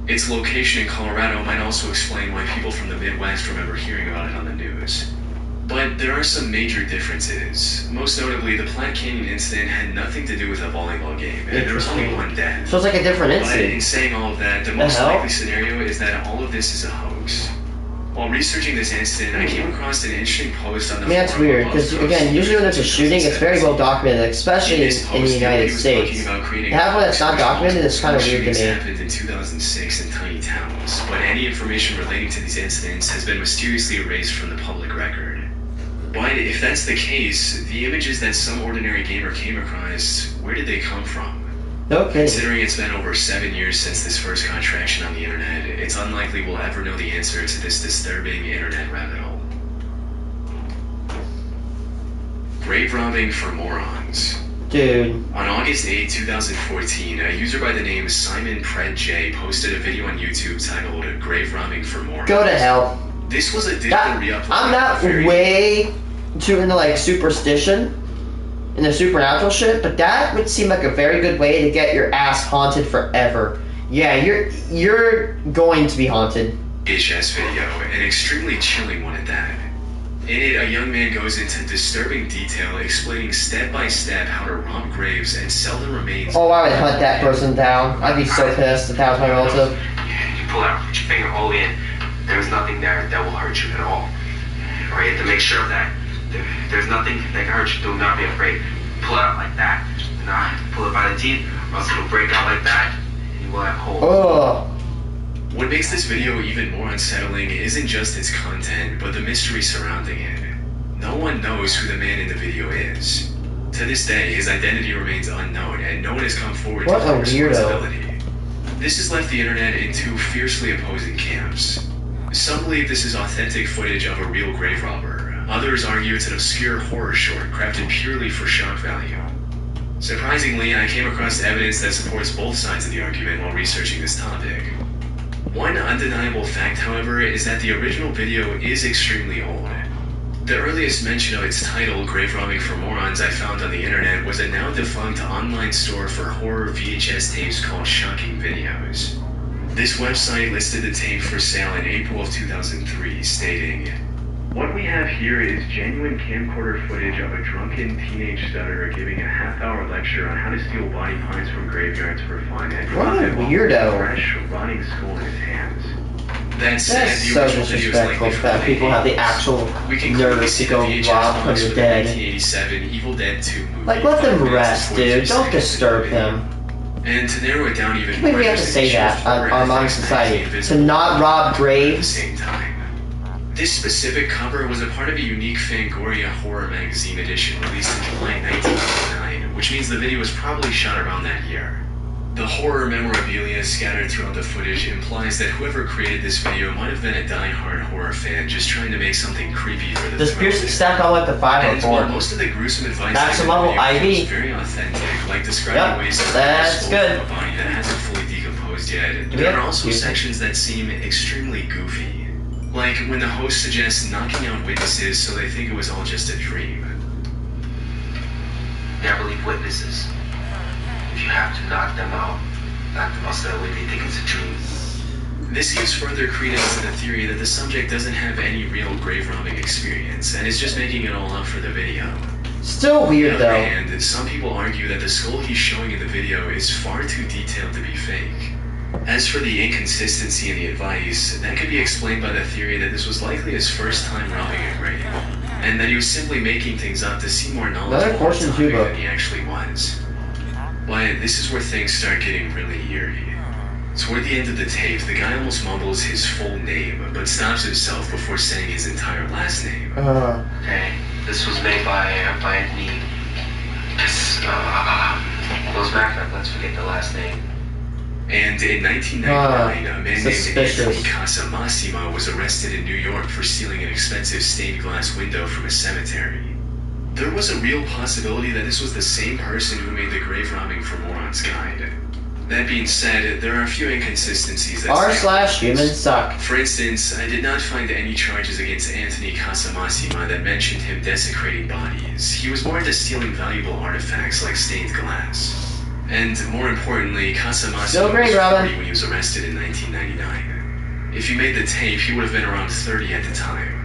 Its location in Colorado might also explain why people from the Midwest remember hearing about it on the news. But there are some major differences. Most notably, the Platte Canyon incident had nothing to do with a volleyball game, and there was only one death. So it's like a different incident. But in saying all of that, the most likely scenario is that all of this is a hoax. While researching this incident, I came across an interesting post on the I mean, that's weird, because again, usually when there's a shooting, it's very well documented, especially in the United States. To have one that's not documented is kind of weird to me. Happened in 2006 in tiny towns, but any information relating to these incidents has been mysteriously erased from the public record. But if that's the case, the images that some ordinary gamer came across, where did they come from? No kidding. Considering it's been over 7 years since this first contraction on the internet, it's unlikely we'll ever know the answer to this disturbing internet rabbit hole. Grave robbing for morons. Dude. On August 8, 2014, a user by the name Simon Pred J posted a video on YouTube titled Grave Robbing for Morons. Go to hell. This was a digital re-upload. I'm not way too into like superstition and the supernatural shit, but that would seem like a very good way to get your ass haunted forever. Yeah, you're going to be haunted. VHS video, an extremely chilling one at that. In it, a young man goes into disturbing detail explaining step by step how to rob graves and sell the remains. Oh, I would hunt that person down. I'd be so pissed if that was my relative. You pull out, put your finger all in. There's nothing there that will hurt you at all. Or you have to make sure of that. There's nothing that can hurt you. Do not be afraid. Pull it out like that. Do not pull it by the teeth, or else it'll break out like that, and you will have holes. Oh. What makes this video even more unsettling isn't just its content, but the mystery surrounding it. No one knows who the man in the video is. To this day, his identity remains unknown, and no one has come forward to claim responsibility. This has left the internet in two fiercely opposing camps. Some believe this is authentic footage of a real grave robber. Others argue it's an obscure horror short crafted purely for shock value. Surprisingly, I came across evidence that supports both sides of the argument while researching this topic. One undeniable fact, however, is that the original video is extremely old. The earliest mention of its title, Grave Robbing for Morons, I found on the internet was a now defunct online store for horror VHS tapes called Shocking Videos. This website listed the tape for sale in April of 2003, stating, "What we have here is genuine camcorder footage of a drunken teenage stutterer giving a half-hour lecture on how to steal body parts from graveyards for fun and what a weirdo. fresh, rotting skull in his hands." That said, That's the so original video is likely disrespectful from that the people have the actual nerve to go rob when you're dead. 1987 Evil Dead 2 movie. Like, let them rest, dude. Don't disturb him. And to narrow it down even Maybe more, we have to say that on our modern society. To not rob graves. At the same time. This specific cover was a part of a unique Fangoria horror magazine edition released in July 1999, which means the video was probably shot around that year. The horror memorabilia scattered throughout the footage implies that whoever created this video might have been a die-hard horror fan just trying to make something creepy for the Does Pierce stack on like the 5 or 4? While most of the gruesome advice Maximum level IV. is very authentic, like describing ways to that's good. a body that hasn't fully decomposed yet, there are also sections that seem extremely goofy. Like when the host suggests knocking out witnesses so they think it was all just a dream. Never leave witnesses. If you have to knock them out so that way they think it's a dream. This gives further credence to the theory that the subject doesn't have any real grave robbing experience and is just making it all up for the video. Still weird though. And some people argue that the skull he's showing in the video is far too detailed to be fake. As for the inconsistency in the advice, that could be explained by the theory that this was likely his first time robbing a grave, and that he was simply making things up to seem more knowledgeable than he actually was. But this is where things start getting really eerie. Toward the end of the tape, the guy almost mumbles his full name, but stops himself before saying his entire last name. Okay, this was made by me. This goes back, let's forget the last name. And in 1999, a man named Anthony Casamassima was arrested in New York for stealing an expensive stained glass window from a cemetery. There was a real possibility that this was the same person who made the Grave Robbing for Morons guide. That being said, there are a few inconsistencies that r/humans suck. For instance, I did not find any charges against Anthony Casamassima that mentioned him desecrating bodies. He was more into stealing valuable artifacts like stained glass. And more importantly, Casamassima was 40 when he was arrested in 1999. If he made the tape, he would have been around 30 at the time.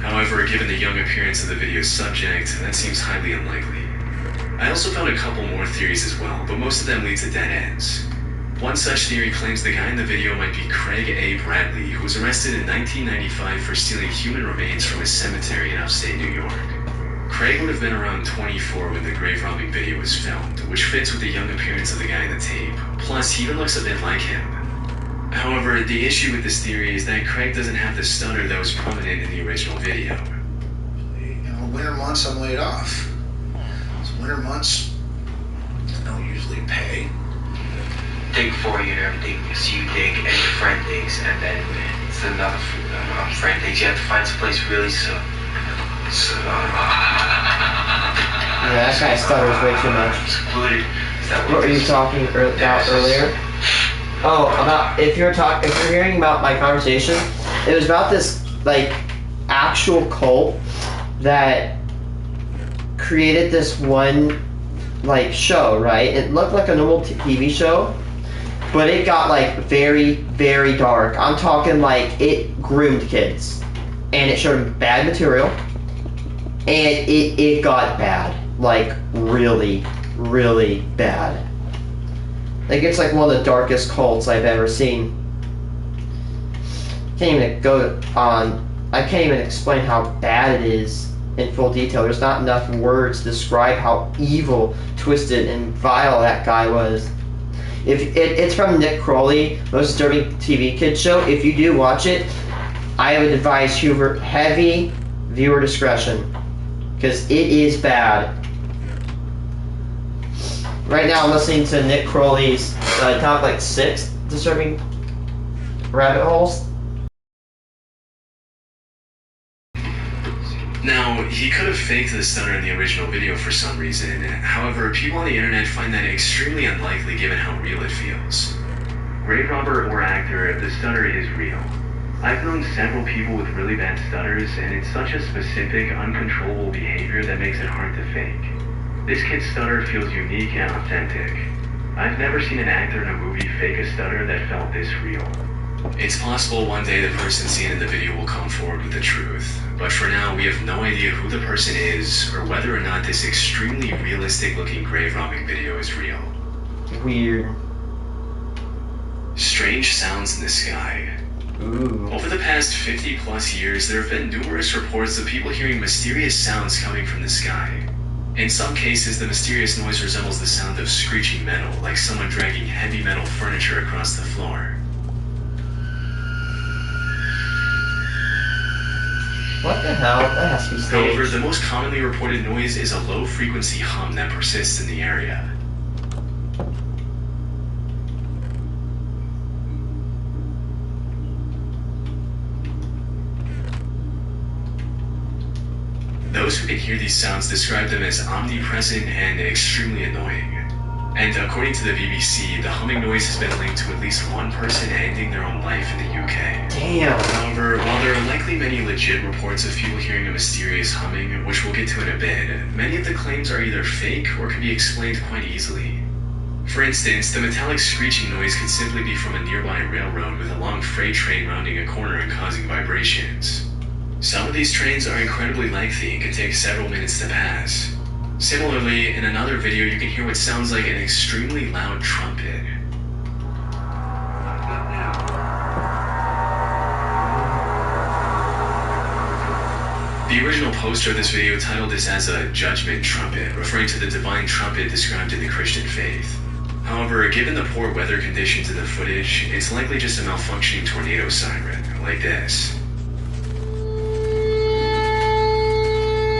However, given the young appearance of the video's subject, that seems highly unlikely. I also found a couple more theories as well, but most of them lead to dead ends. One such theory claims the guy in the video might be Craig A. Bradley, who was arrested in 1995 for stealing human remains from a cemetery in upstate New York. Craig would have been around 24 when the grave robbing video was filmed, which fits with the young appearance of the guy in the tape. Plus, he even looks a bit like him. However, the issue with this theory is that Craig doesn't have the stutter that was prominent in the original video. Winter months I'm laid off. So winter months don't usually pay. Dig for you and everything, so you dig and your friend digs, and then it's another friend digs. You have to find someplace really so Yeah, that guy stutters way too much. What were you talking about earlier? Oh, about if you're hearing about my conversation, it was about this like actual cult that created this one like show, right? It looked like a normal TV show, but it got like very, very dark. I'm talking like it groomed kids, and it showed bad material, and it got bad, like really, really bad. Like it's like one of the darkest cults I've ever seen. Can't even go on. I can't even explain how bad it is in full detail. There's not enough words to describe how evil, twisted, and vile that guy was. It's from Nick Crowley, Most Disturbing TV Kids Show. If you do watch it, I would advise heavy viewer discretion, because it is bad. Right now I'm listening to Nick Crowley's top like 6 disturbing rabbit holes. Now, he could have faked the stutter in the original video for some reason. However, people on the internet find that extremely unlikely given how real it feels. Grave robber or actor, the stutter is real. I've known several people with really bad stutters, and it's such a specific, uncontrollable behavior that makes it hard to fake. This kid's stutter feels unique and authentic. I've never seen an actor in a movie fake a stutter that felt this real. It's possible one day the person seen in the video will come forward with the truth, but for now we have no idea who the person is or whether or not this extremely realistic looking grave robbing video is real. Weird. Strange sounds in the sky. Ooh. Over the past 50 plus years, there have been numerous reports of people hearing mysterious sounds coming from the sky. In some cases, the mysterious noise resembles the sound of screeching metal, like someone dragging heavy metal furniture across the floor. What the hell? That has to be staged. However, the most commonly reported noise is a low-frequency hum that persists in the area. Those who can hear these sounds describe them as omnipresent and extremely annoying. And according to the BBC, the humming noise has been linked to at least one person ending their own life in the UK. Damn. However, while there are likely many legit reports of people hearing a mysterious humming, which we'll get to in a bit, many of the claims are either fake or can be explained quite easily. For instance, the metallic screeching noise could simply be from a nearby railroad with a long freight train rounding a corner and causing vibrations. Some of these trains are incredibly lengthy and can take several minutes to pass. Similarly, in another video you can hear what sounds like an extremely loud trumpet. The original poster of this video titled this as a judgment trumpet, referring to the divine trumpet described in the Christian faith. However, given the poor weather conditions in the footage, it's likely just a malfunctioning tornado siren, like this.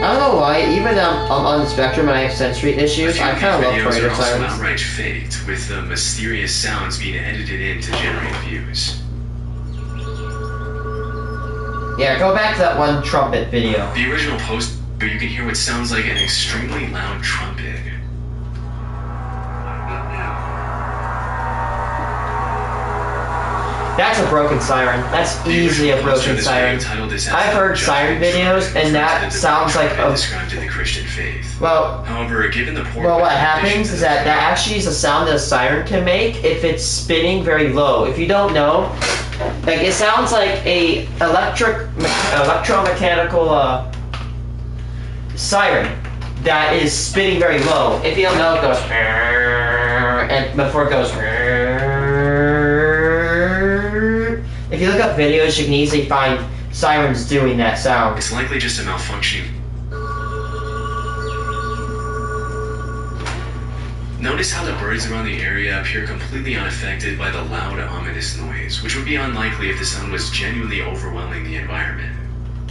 I don't know why, even I'm on the spectrum and I have sensory issues, I kind of love tornado sirens. Videos are also outright faked, with the mysterious sounds being edited in to generate views. Yeah, go back to that one trumpet video. The original poster, you can hear what sounds like an extremely loud trumpet. That's a broken siren. That's easily a broken siren. I've heard siren videos, and that sounds like a... described in the Christian faith. Well, however, given the poor... Well, what happens is that actually is a sound that a siren can make if it's spinning very low. If you don't know, like it sounds like a electromechanical siren that is spinning very low. If you don't know, it goes... and before it goes... If you look up videos, you can easily find sirens doing that sound. It's likely just a malfunctioning. Notice how the birds around the area appear completely unaffected by the loud, ominous noise, which would be unlikely if the sound was genuinely overwhelming the environment.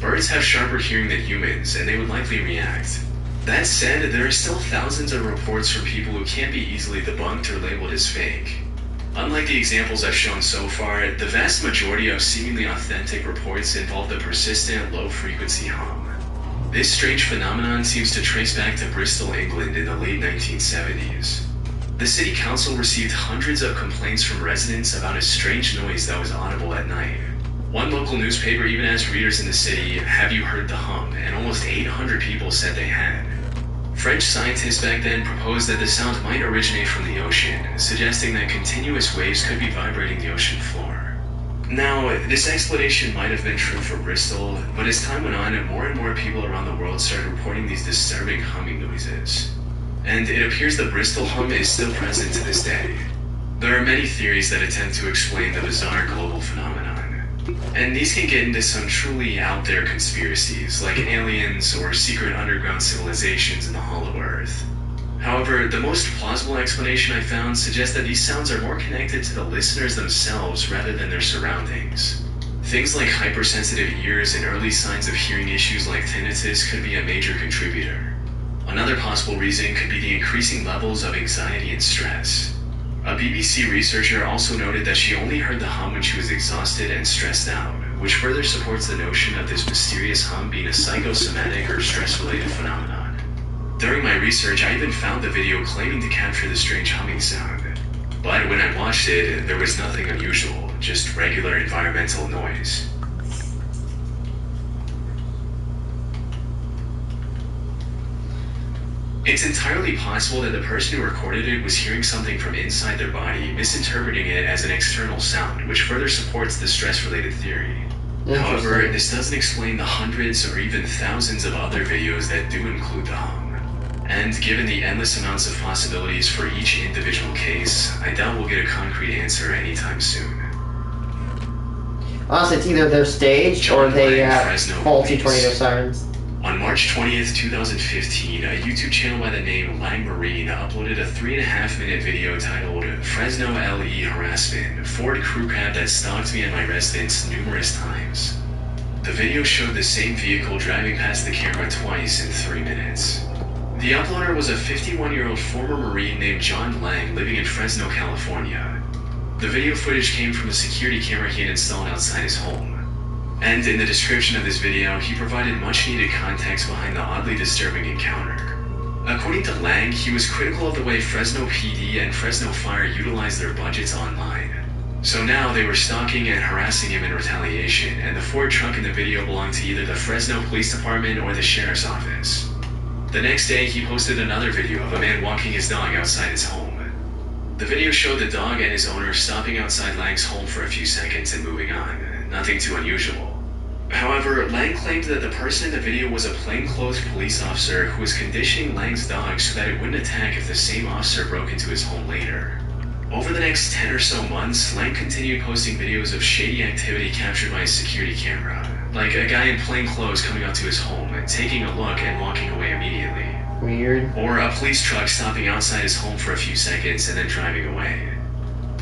Birds have sharper hearing than humans, and they would likely react. That said, there are still thousands of reports from people who can't be easily debunked or labeled as fake. Unlike the examples I've shown so far, the vast majority of seemingly authentic reports involve the persistent, low-frequency hum. This strange phenomenon seems to trace back to Bristol, England in the late 1970s. The city council received hundreds of complaints from residents about a strange noise that was audible at night. One local newspaper even asked readers in the city, "Have you heard the hum?" and almost 800 people said they had. French scientists back then proposed that the sound might originate from the ocean, suggesting that continuous waves could be vibrating the ocean floor. Now, this explanation might have been true for Bristol, but as time went on, more and more people around the world started reporting these disturbing humming noises. And it appears the Bristol hum is still present to this day. There are many theories that attempt to explain the bizarre global phenomenon. And these can get into some truly out there conspiracies, like aliens or secret underground civilizations in the Hollow Earth. However, the most plausible explanation I found suggests that these sounds are more connected to the listeners themselves rather than their surroundings. Things like hypersensitive ears and early signs of hearing issues like tinnitus could be a major contributor. Another possible reason could be the increasing levels of anxiety and stress. A BBC researcher also noted that she only heard the hum when she was exhausted and stressed out, which further supports the notion of this mysterious hum being a psychosomatic or stress-related phenomenon. During my research, I even found the video claiming to capture the strange humming sound. But when I watched it, there was nothing unusual, just regular environmental noise. It's entirely possible that the person who recorded it was hearing something from inside their body, misinterpreting it as an external sound, which further supports the stress-related theory. However, this doesn't explain the hundreds or even thousands of other videos that do include the hum. And given the endless amounts of possibilities for each individual case, I doubt we'll get a concrete answer anytime soon. Honestly, it's either they're staged or they have faulty tornado sirens. On March 20th, 2015, a YouTube channel by the name Lang Marine uploaded a 3.5-minute video titled Fresno LE Harassment, Ford Crew Cab that stalked me and my residence numerous times. The video showed the same vehicle driving past the camera twice in 3 minutes. The uploader was a 51-year-old former Marine named John Lang living in Fresno, California. The video footage came from a security camera he had installed outside his home. And in the description of this video, he provided much-needed context behind the oddly disturbing encounter. According to Lang, he was critical of the way Fresno PD and Fresno Fire utilized their budgets online. So now they were stalking and harassing him in retaliation, and the Ford truck in the video belonged to either the Fresno Police Department or the Sheriff's Office. The next day, he posted another video of a man walking his dog outside his home. The video showed the dog and his owner stopping outside Lang's home for a few seconds and moving on. Nothing too unusual. However, Lang claimed that the person in the video was a plainclothes police officer who was conditioning Lang's dog so that it wouldn't attack if the same officer broke into his home later. Over the next 10 or so months, Lang continued posting videos of shady activity captured by his security camera, like a guy in plain clothes coming out to his home, taking a look and walking away immediately. Weird. Or a police truck stopping outside his home for a few seconds and then driving away.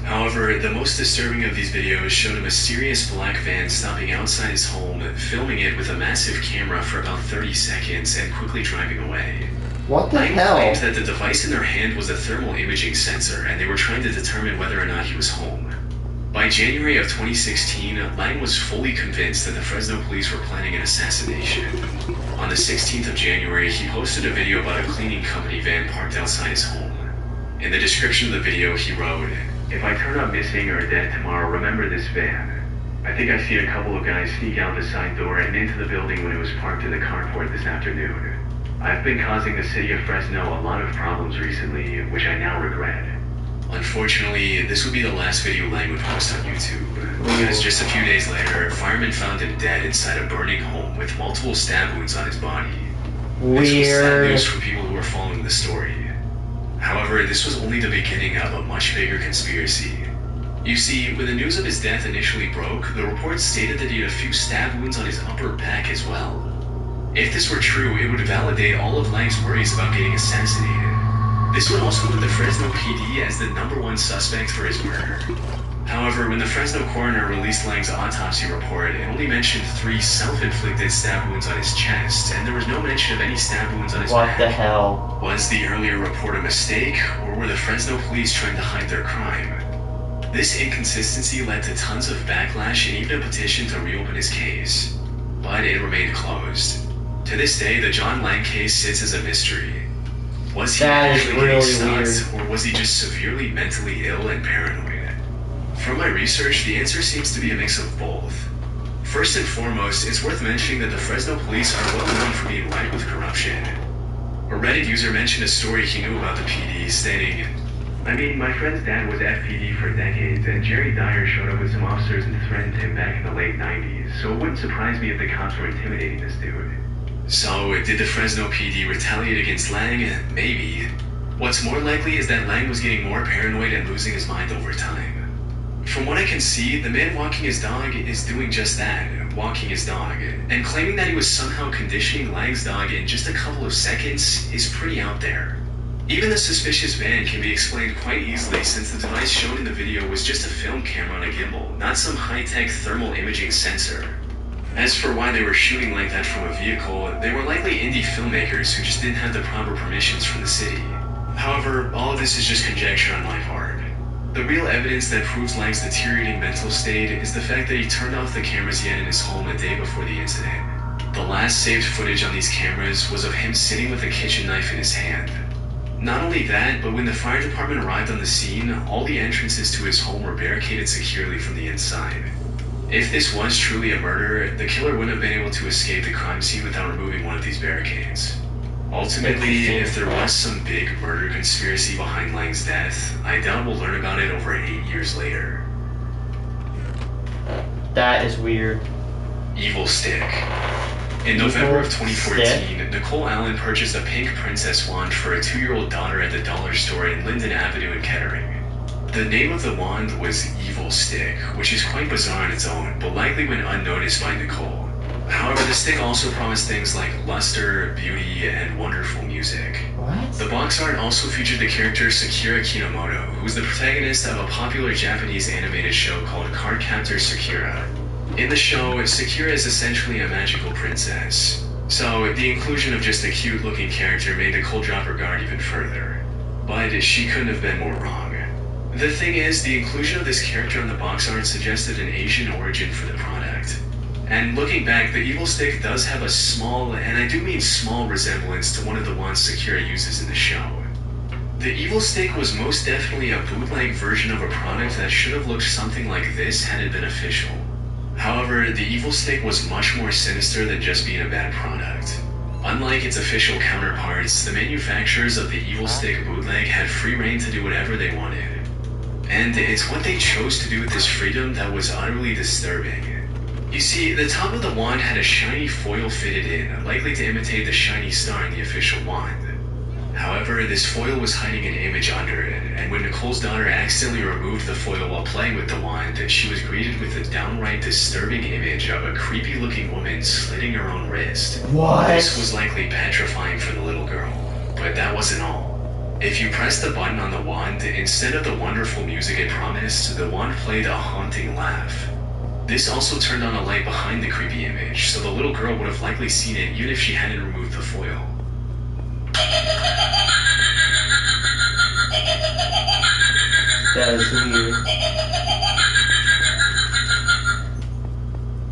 However, the most disturbing of these videos showed a mysterious black van stopping outside his home, filming it with a massive camera for about 30 seconds and quickly driving away. What the Lang hell? claimed that the device in their hand was a thermal imaging sensor and they were trying to determine whether or not he was home. By January of 2016, Lang was fully convinced that the Fresno police were planning an assassination. On the 16th of January, he posted a video about a cleaning company van parked outside his home. In the description of the video, he wrote, "If I turn up missing or dead tomorrow, remember this van. I think I see a couple of guys sneak out the side door and into the building when it was parked in the carport this afternoon. I've been causing the city of Fresno a lot of problems recently, which I now regret." Unfortunately, this would be the last video Lang would post on YouTube, because just a few days later, firemen found him dead inside a burning home with multiple stab wounds on his body. This was sad news for people who were following the story. However, this was only the beginning of a much bigger conspiracy. You see, when the news of his death initially broke, the reports stated that he had a few stab wounds on his upper back as well. If this were true, it would validate all of Lang's worries about getting assassinated. This would also put the Fresno PD as the #1 suspect for his murder. However, when the Fresno coroner released Lang's autopsy report, it only mentioned 3 self-inflicted stab wounds on his chest, and there was no mention of any stab wounds on his back. What the hell? Was the earlier report a mistake, or were the Fresno police trying to hide their crime? This inconsistency led to tons of backlash and even a petition to reopen his case, but it remained closed. To this day, the John Lang case sits as a mystery. Was he actually getting stalked, or was he just severely mentally ill and paranoid? From my research, the answer seems to be a mix of both. First and foremost, it's worth mentioning that the Fresno police are well known for being rife with corruption. A Reddit user mentioned a story he knew about the PD, stating, "I mean, my friend's dad was FPD for decades, and Jerry Dyer showed up with some officers and threatened him back in the late 90s, so it wouldn't surprise me if the cops were intimidating this dude." So, did the Fresno PD retaliate against Lang? Maybe. What's more likely is that Lang was getting more paranoid and losing his mind over time. From what I can see, the man walking his dog is doing just that, walking his dog, and claiming that he was somehow conditioning Lang's dog in just a couple of seconds is pretty out there. Even the suspicious van can be explained quite easily since the device shown in the video was just a film camera on a gimbal, not some high-tech thermal imaging sensor. As for why they were shooting like that from a vehicle, they were likely indie filmmakers who just didn't have the proper permissions from the city. However, all of this is just conjecture on my part. The real evidence that proves Lang's deteriorating mental state is the fact that he turned off the cameras he had in his home a day before the incident. The last saved footage on these cameras was of him sitting with a kitchen knife in his hand. Not only that, but when the fire department arrived on the scene, all the entrances to his home were barricaded securely from the inside. If this was truly a murder, the killer wouldn't have been able to escape the crime scene without removing one of these barricades. Ultimately, if there was some big murder conspiracy behind Lang's death, I doubt we'll learn about it over 8 years later. That is weird. Evil Stick. In November of 2014, Nicole Allen purchased a pink princess wand for a 2-year-old daughter at the dollar store in Linden Avenue in Kettering. The name of the wand was Evil Stick, which is quite bizarre on its own, but likely went unnoticed by Nicole. However, the stick also promised things like luster, beauty, and wonderful music. What? The box art also featured the character Sakura Kinomoto, who was the protagonist of a popular Japanese animated show called Cardcaptor Sakura. In the show, Sakura is essentially a magical princess. So, the inclusion of just a cute-looking character made Nicole drop her guard even further. But she couldn't have been more wrong. The thing is, the inclusion of this character on the box art suggested an Asian origin for the product. And looking back, the Evil Stick does have a small, and I do mean small, resemblance to one of the wands Sakura uses in the show. The Evil Stick was most definitely a bootleg version of a product that should have looked something like this had it been official. However, the Evil Stick was much more sinister than just being a bad product. Unlike its official counterparts, the manufacturers of the Evil Stick bootleg had free reign to do whatever they wanted. And it's what they chose to do with this freedom that was utterly disturbing. You see, the top of the wand had a shiny foil fitted in, likely to imitate the shiny star in the official wand. However, this foil was hiding an image under it, and when Nicole's daughter accidentally removed the foil while playing with the wand, she was greeted with a downright disturbing image of a creepy-looking woman slitting her own wrist. What? This was likely petrifying for the little girl, but that wasn't all. If you pressed the button on the wand, instead of the wonderful music it promised, the wand played a haunting laugh. This also turned on a light behind the creepy image, so the little girl would have likely seen it even if she hadn't removed the foil. That is weird.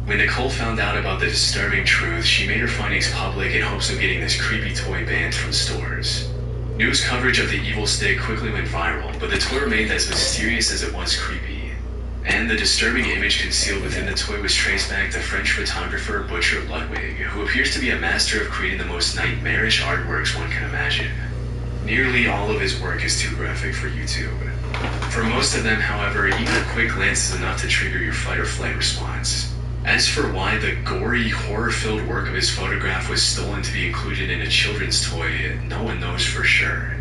When Nicole found out about the disturbing truth, she made her findings public in hopes of getting this creepy toy banned from stores. News coverage of the Evil Stick quickly went viral, but the toy remained as mysterious as it was creepy. And the disturbing image concealed within the toy was traced back to French photographer Butcher Ludwig, who appears to be a master of creating the most nightmarish artworks one can imagine. Nearly all of his work is too graphic for YouTube. For most of them, however, even a quick glance is enough to trigger your fight or flight response. As for why the gory, horror-filled work of his photograph was stolen to be included in a children's toy, no one knows for sure.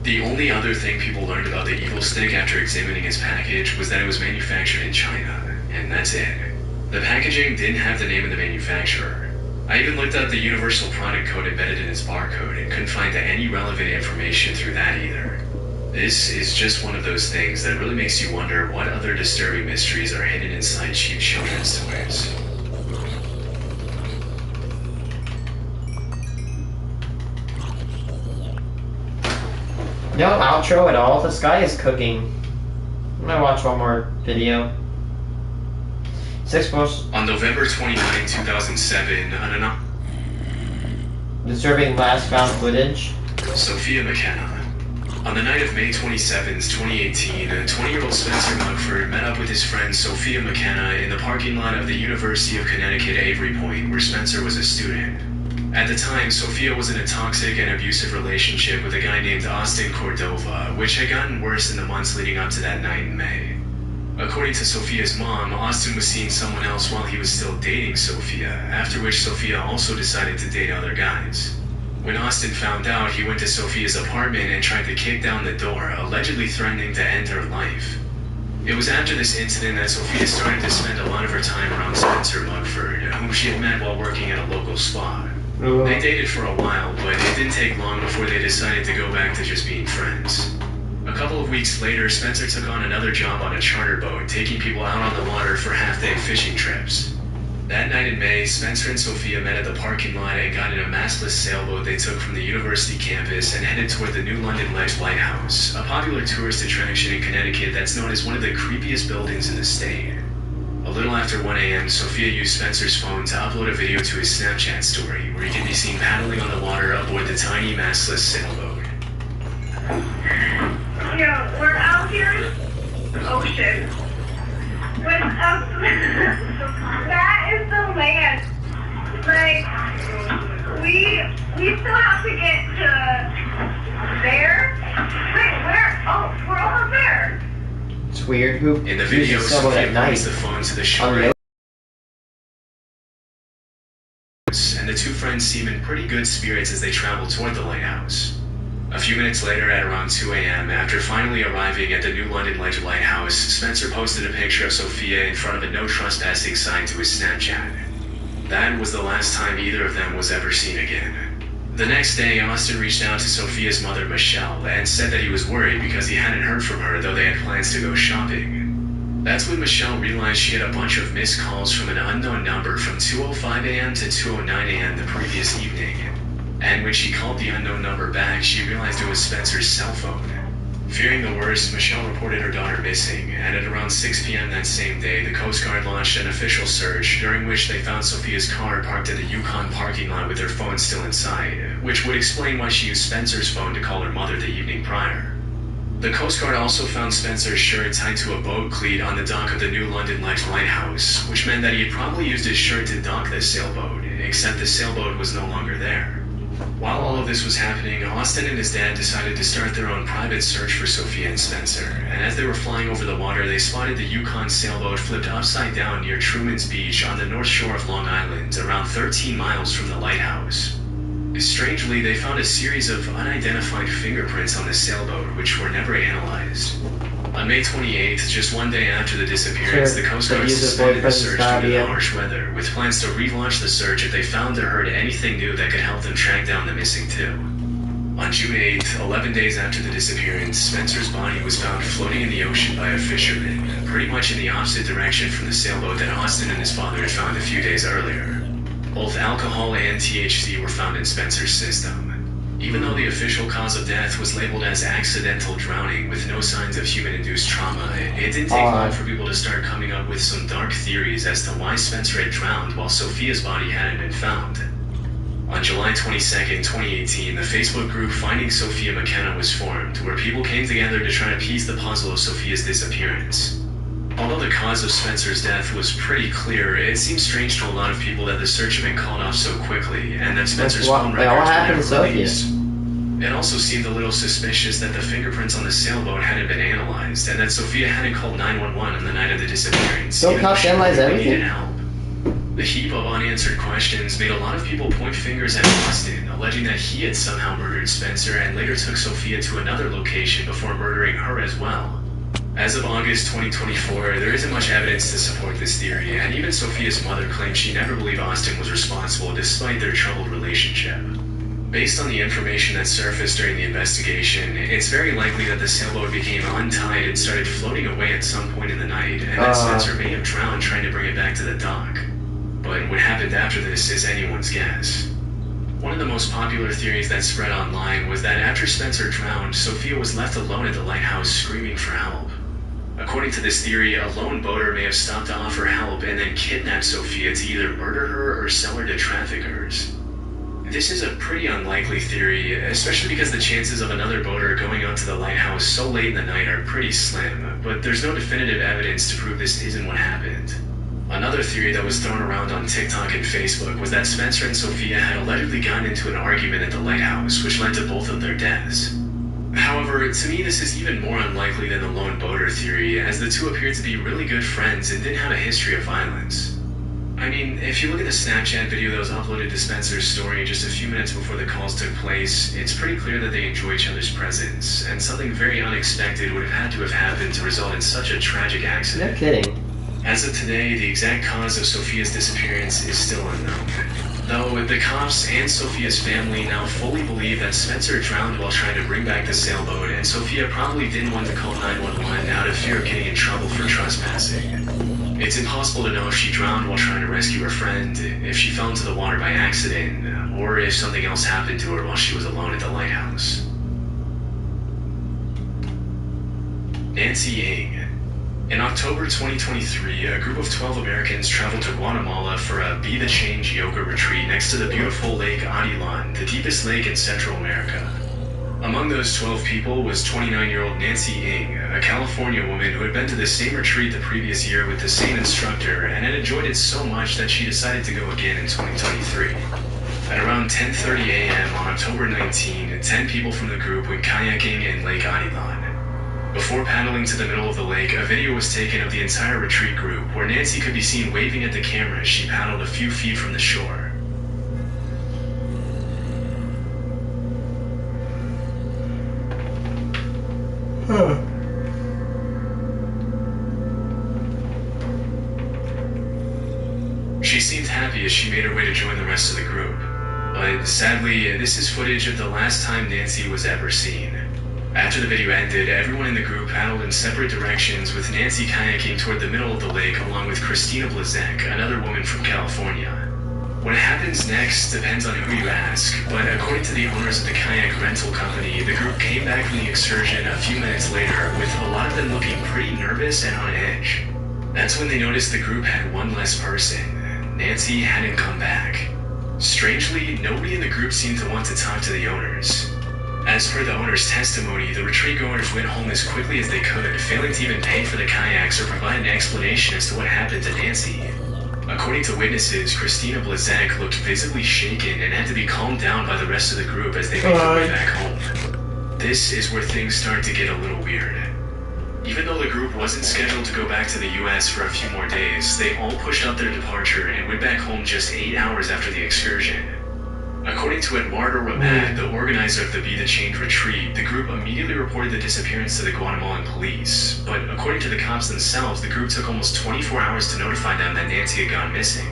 The only other thing people learned about the evil stick after examining its package was that it was manufactured in China, and that's it. The packaging didn't have the name of the manufacturer. I even looked up the universal product code embedded in its barcode and couldn't find any relevant information through that either. This is just one of those things that really makes you wonder what other disturbing mysteries are hidden inside cheap children's toys. No outro at all. The sky is cooking. I'm gonna watch one more video. On November 29, 2007, disturbing last found footage. Sophia McKenna. On the night of May 27, 2018, 20-year-old Spencer Mugford met up with his friend Sophia McKenna in the parking lot of the University of Connecticut Avery Point, where Spencer was a student. At the time, Sophia was in a toxic and abusive relationship with a guy named Austin Cordova, which had gotten worse in the months leading up to that night in May. According to Sophia's mom, Austin was seeing someone else while he was still dating Sophia, after which Sophia also decided to date other guys. When Austin found out, he went to Sophia's apartment and tried to kick down the door, allegedly threatening to end her life. It was after this incident that Sophia started to spend a lot of her time around Spencer Mugford, whom she had met while working at a local spa. They dated for a while, but it didn't take long before they decided to go back to just being friends. A couple of weeks later, Spencer took on another job on a charter boat, taking people out on the water for half-day fishing trips. That night in May, Spencer and Sophia met at the parking lot and got in a mastless sailboat they took from the university campus and headed toward the New London Ledge Lighthouse, a popular tourist attraction in Connecticut that's known as one of the creepiest buildings in the state. A little after 1 a.m., Sophia used Spencer's phone to upload a video to his Snapchat story, where he can be seen paddling on the water aboard the tiny mastless sailboat. You know, we're out here in the ocean. That is the land. Like, we still have to get to there. Wait, where? Oh, we're over there. It's weird. Who in the video, Sophia points the phone to the shore, and the two friends seem in pretty good spirits as they travel toward the lighthouse. A few minutes later, at around 2 a.m., after finally arriving at the New London Ledge Lighthouse, Spencer posted a picture of Sophia in front of a no trespassing sign to his Snapchat. That was the last time either of them was ever seen again. The next day, Austin reached out to Sophia's mother, Michelle, and said that he was worried because he hadn't heard from her, though they had plans to go shopping. That's when Michelle realized she had a bunch of missed calls from an unknown number from 2:05 a.m. to 2:09 a.m. the previous evening. And when she called the unknown number back, she realized it was Spencer's cell phone. Fearing the worst, Michelle reported her daughter missing, and at around 6 p.m. that same day, the Coast Guard launched an official search, during which they found Sophia's car parked at the Yukon parking lot with her phone still inside, which would explain why she used Spencer's phone to call her mother the evening prior. The Coast Guard also found Spencer's shirt tied to a boat cleat on the dock of the New London Ledge Lighthouse, which meant that he had probably used his shirt to dock the sailboat, except the sailboat was no longer there. While all of this was happening, Austin and his dad decided to start their own private search for Sophia and Spencer, and as they were flying over the water, they spotted the Yukon sailboat flipped upside down near Truman's Beach on the north shore of Long Island, around 13 miles from the lighthouse. Strangely, they found a series of unidentified fingerprints on the sailboat, which were never analyzed. On May 28th, just one day after the disappearance, the Coast Guard suspended the search due to the harsh weather, with plans to relaunch the search if they found or heard anything new that could help them track down the missing two. On June 8th, 11 days after the disappearance, Spencer's body was found floating in the ocean by a fisherman, pretty much in the opposite direction from the sailboat that Austin and his father had found a few days earlier. Both alcohol and THC were found in Spencer's system. Even though the official cause of death was labeled as accidental drowning with no signs of human-induced trauma, it didn't take long for people to start coming up with some dark theories as to why Spencer had drowned while Sophia's body hadn't been found. On July 22nd, 2018, the Facebook group Finding Sophia McKenna was formed, where people came together to try to piece the puzzle of Sophia's disappearance. Although the cause of Spencer's death was pretty clear, it seemed strange to a lot of people that the search had been called off so quickly, and that Spencer's phone records were never released. It also seemed a little suspicious that the fingerprints on the sailboat hadn't been analyzed, and that Sophia hadn't called 911 on the night of the disappearance. Don't cops analyze everything? Help. The heap of unanswered questions made a lot of people point fingers at Austin, alleging that he had somehow murdered Spencer and later took Sophia to another location before murdering her as well. As of August 2024, there isn't much evidence to support this theory, and even Sophia's mother claims she never believed Austin was responsible despite their troubled relationship. Based on the information that surfaced during the investigation, it's very likely that the sailboat became untied and started floating away at some point in the night, and that Spencer may have drowned trying to bring it back to the dock. But what happened after this is anyone's guess. One of the most popular theories that spread online was that after Spencer drowned, Sophia was left alone at the lighthouse screaming for help. According to this theory, a lone boater may have stopped to offer help and then kidnapped Sophia to either murder her or sell her to traffickers. This is a pretty unlikely theory, especially because the chances of another boater going out to the lighthouse so late in the night are pretty slim, but there's no definitive evidence to prove this isn't what happened. Another theory that was thrown around on TikTok and Facebook was that Spencer and Sophia had allegedly gotten into an argument at the lighthouse, which led to both of their deaths. However, to me this is even more unlikely than the lone boater theory, as the two appeared to be really good friends and didn't have a history of violence. I mean, if you look at the Snapchat video that was uploaded to Spencer's story just a few minutes before the calls took place, it's pretty clear that they enjoy each other's presence, and something very unexpected would have had to have happened to result in such a tragic accident. No kidding. As of today, the exact cause of Sophia's disappearance is still unknown. Though the cops and Sophia's family now fully believe that Spencer drowned while trying to bring back the sailboat, and Sophia probably didn't want to call 911 out of fear of getting in trouble for trespassing. It's impossible to know if she drowned while trying to rescue her friend, if she fell into the water by accident, or if something else happened to her while she was alone at the lighthouse. Nancy Ng. In October 2023, a group of 12 Americans traveled to Guatemala for a Be the Change yoga retreat next to the beautiful Lake Atilan, the deepest lake in Central America. Among those 12 people was 29-year-old Nancy Ng, a California woman who had been to the same retreat the previous year with the same instructor and had enjoyed it so much that she decided to go again in 2023. At around 10:30 a.m. on October 19, 10 people from the group went kayaking in Lake Atilan. Before paddling to the middle of the lake, a video was taken of the entire retreat group, where Nancy could be seen waving at the camera as she paddled a few feet from the shore. She seemed happy as she made her way to join the rest of the group, but sadly, this is footage of the last time Nancy was ever seen. After the video ended, everyone in the group paddled in separate directions, with Nancy kayaking toward the middle of the lake along with Christina Blazek, another woman from California. What happens next depends on who you ask, but according to the owners of the kayak rental company, the group came back from the excursion a few minutes later, with a lot of them looking pretty nervous and on edge. That's when they noticed the group had one less person. Nancy hadn't come back. Strangely, nobody in the group seemed to want to talk to the owners. As per the owner's testimony, the retreat goers went home as quickly as they could, failing to even pay for the kayaks or provide an explanation as to what happened to Nancy. According to witnesses, Christina Blazek looked visibly shaken and had to be calmed down by the rest of the group as they made their way back home. This is where things start to get a little weird. Even though the group wasn't scheduled to go back to the US for a few more days, they all pushed up their departure and went back home just 8 hours after the excursion. According to Eduardo Ramad, the organizer of the Be the Change retreat, the group immediately reported the disappearance to the Guatemalan police, but according to the cops themselves, the group took almost 24 hours to notify them that Nancy had gone missing.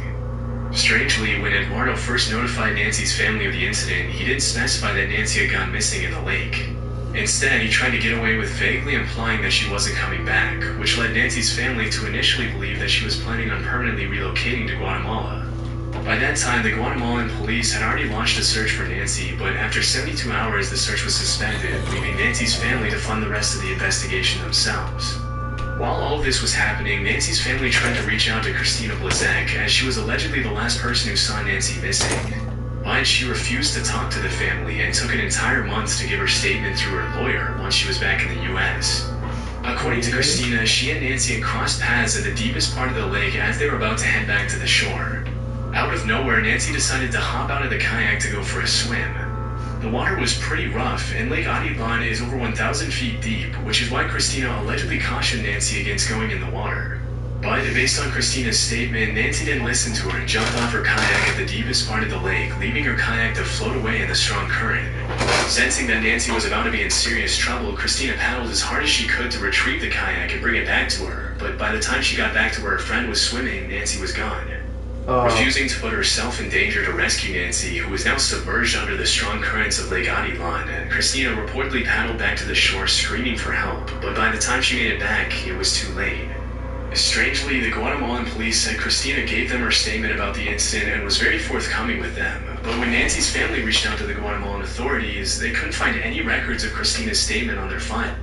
Strangely, when Eduardo first notified Nancy's family of the incident, he didn't specify that Nancy had gone missing in the lake. Instead, he tried to get away with vaguely implying that she wasn't coming back, which led Nancy's family to initially believe that she was planning on permanently relocating to Guatemala. By that time, the Guatemalan police had already launched a search for Nancy, but after 72 hours, the search was suspended, leaving Nancy's family to fund the rest of the investigation themselves. While all of this was happening, Nancy's family tried to reach out to Christina Blazek, as she was allegedly the last person who saw Nancy missing. But she refused to talk to the family and took an entire month to give her statement through her lawyer once she was back in the US. According to Christina, she and Nancy had crossed paths at the deepest part of the lake as they were about to head back to the shore. Out of nowhere, Nancy decided to hop out of the kayak to go for a swim. The water was pretty rough, and Lake Atilan is over 1,000 feet deep, which is why Christina allegedly cautioned Nancy against going in the water. But based on Christina's statement, Nancy didn't listen to her and jumped off her kayak at the deepest part of the lake, leaving her kayak to float away in the strong current. Sensing that Nancy was about to be in serious trouble, Christina paddled as hard as she could to retrieve the kayak and bring it back to her, but by the time she got back to where her friend was swimming, Nancy was gone. Refusing to put herself in danger to rescue Nancy, who was now submerged under the strong currents of Lake Adilan, Christina reportedly paddled back to the shore screaming for help, but by the time she made it back, it was too late. Strangely, the Guatemalan police said Christina gave them her statement about the incident and was very forthcoming with them, but when Nancy's family reached out to the Guatemalan authorities, they couldn't find any records of Christina's statement on their file.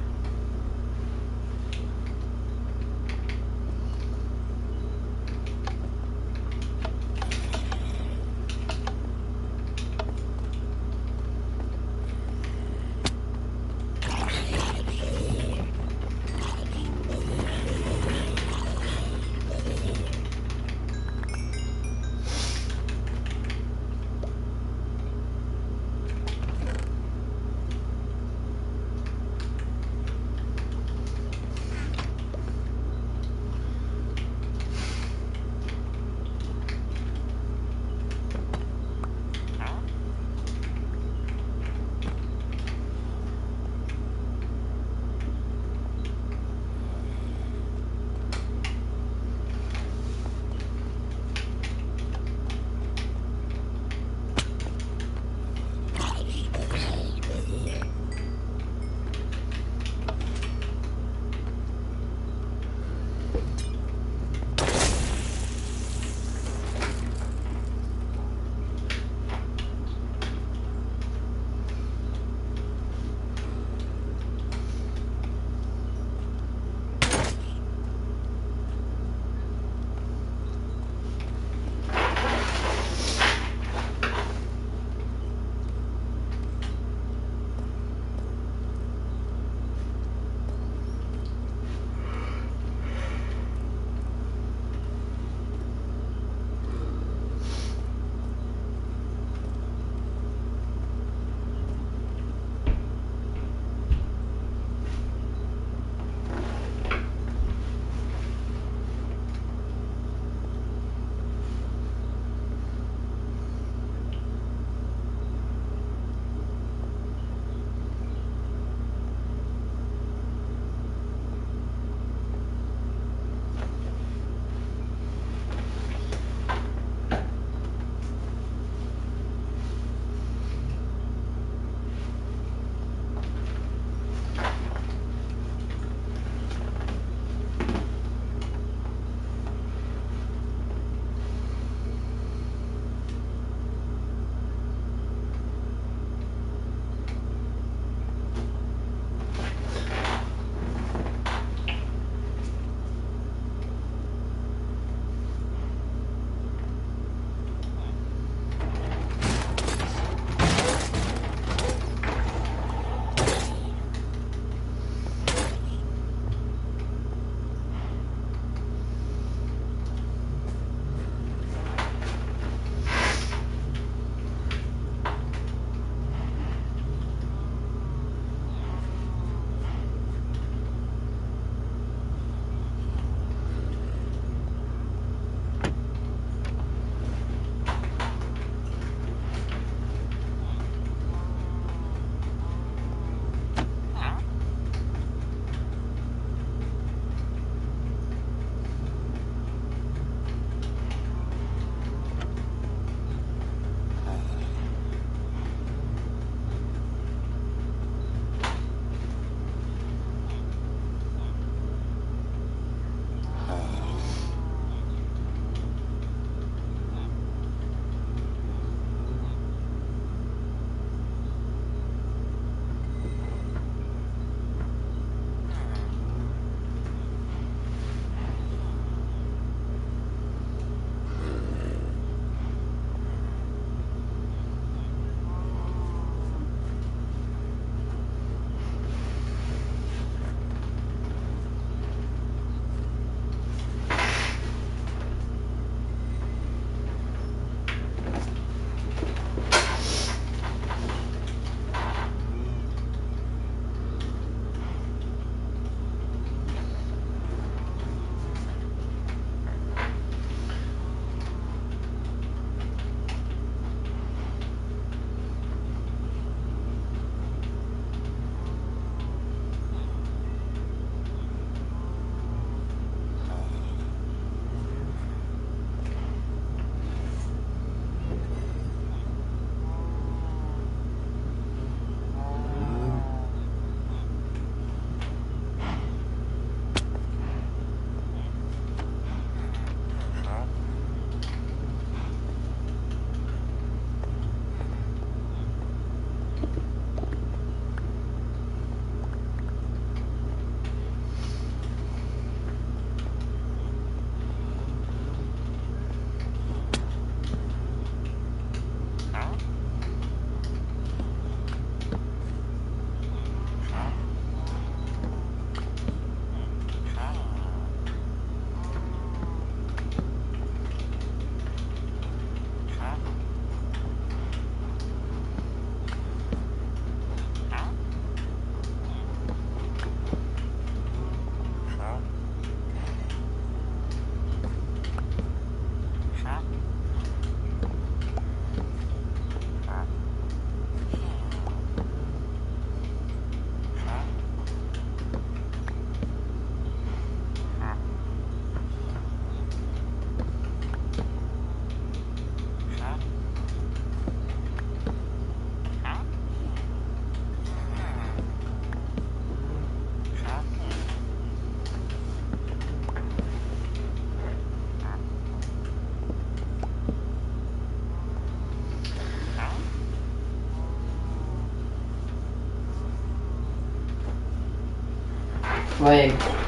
flame.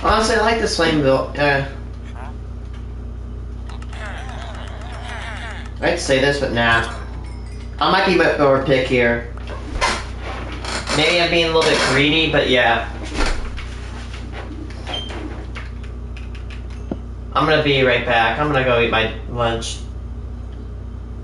Honestly, I like this flame build. I'd say this, but nah. I might be a better pick here. Maybe I'm being a little bit greedy, but yeah. I'm gonna be right back. I'm gonna go eat my lunch.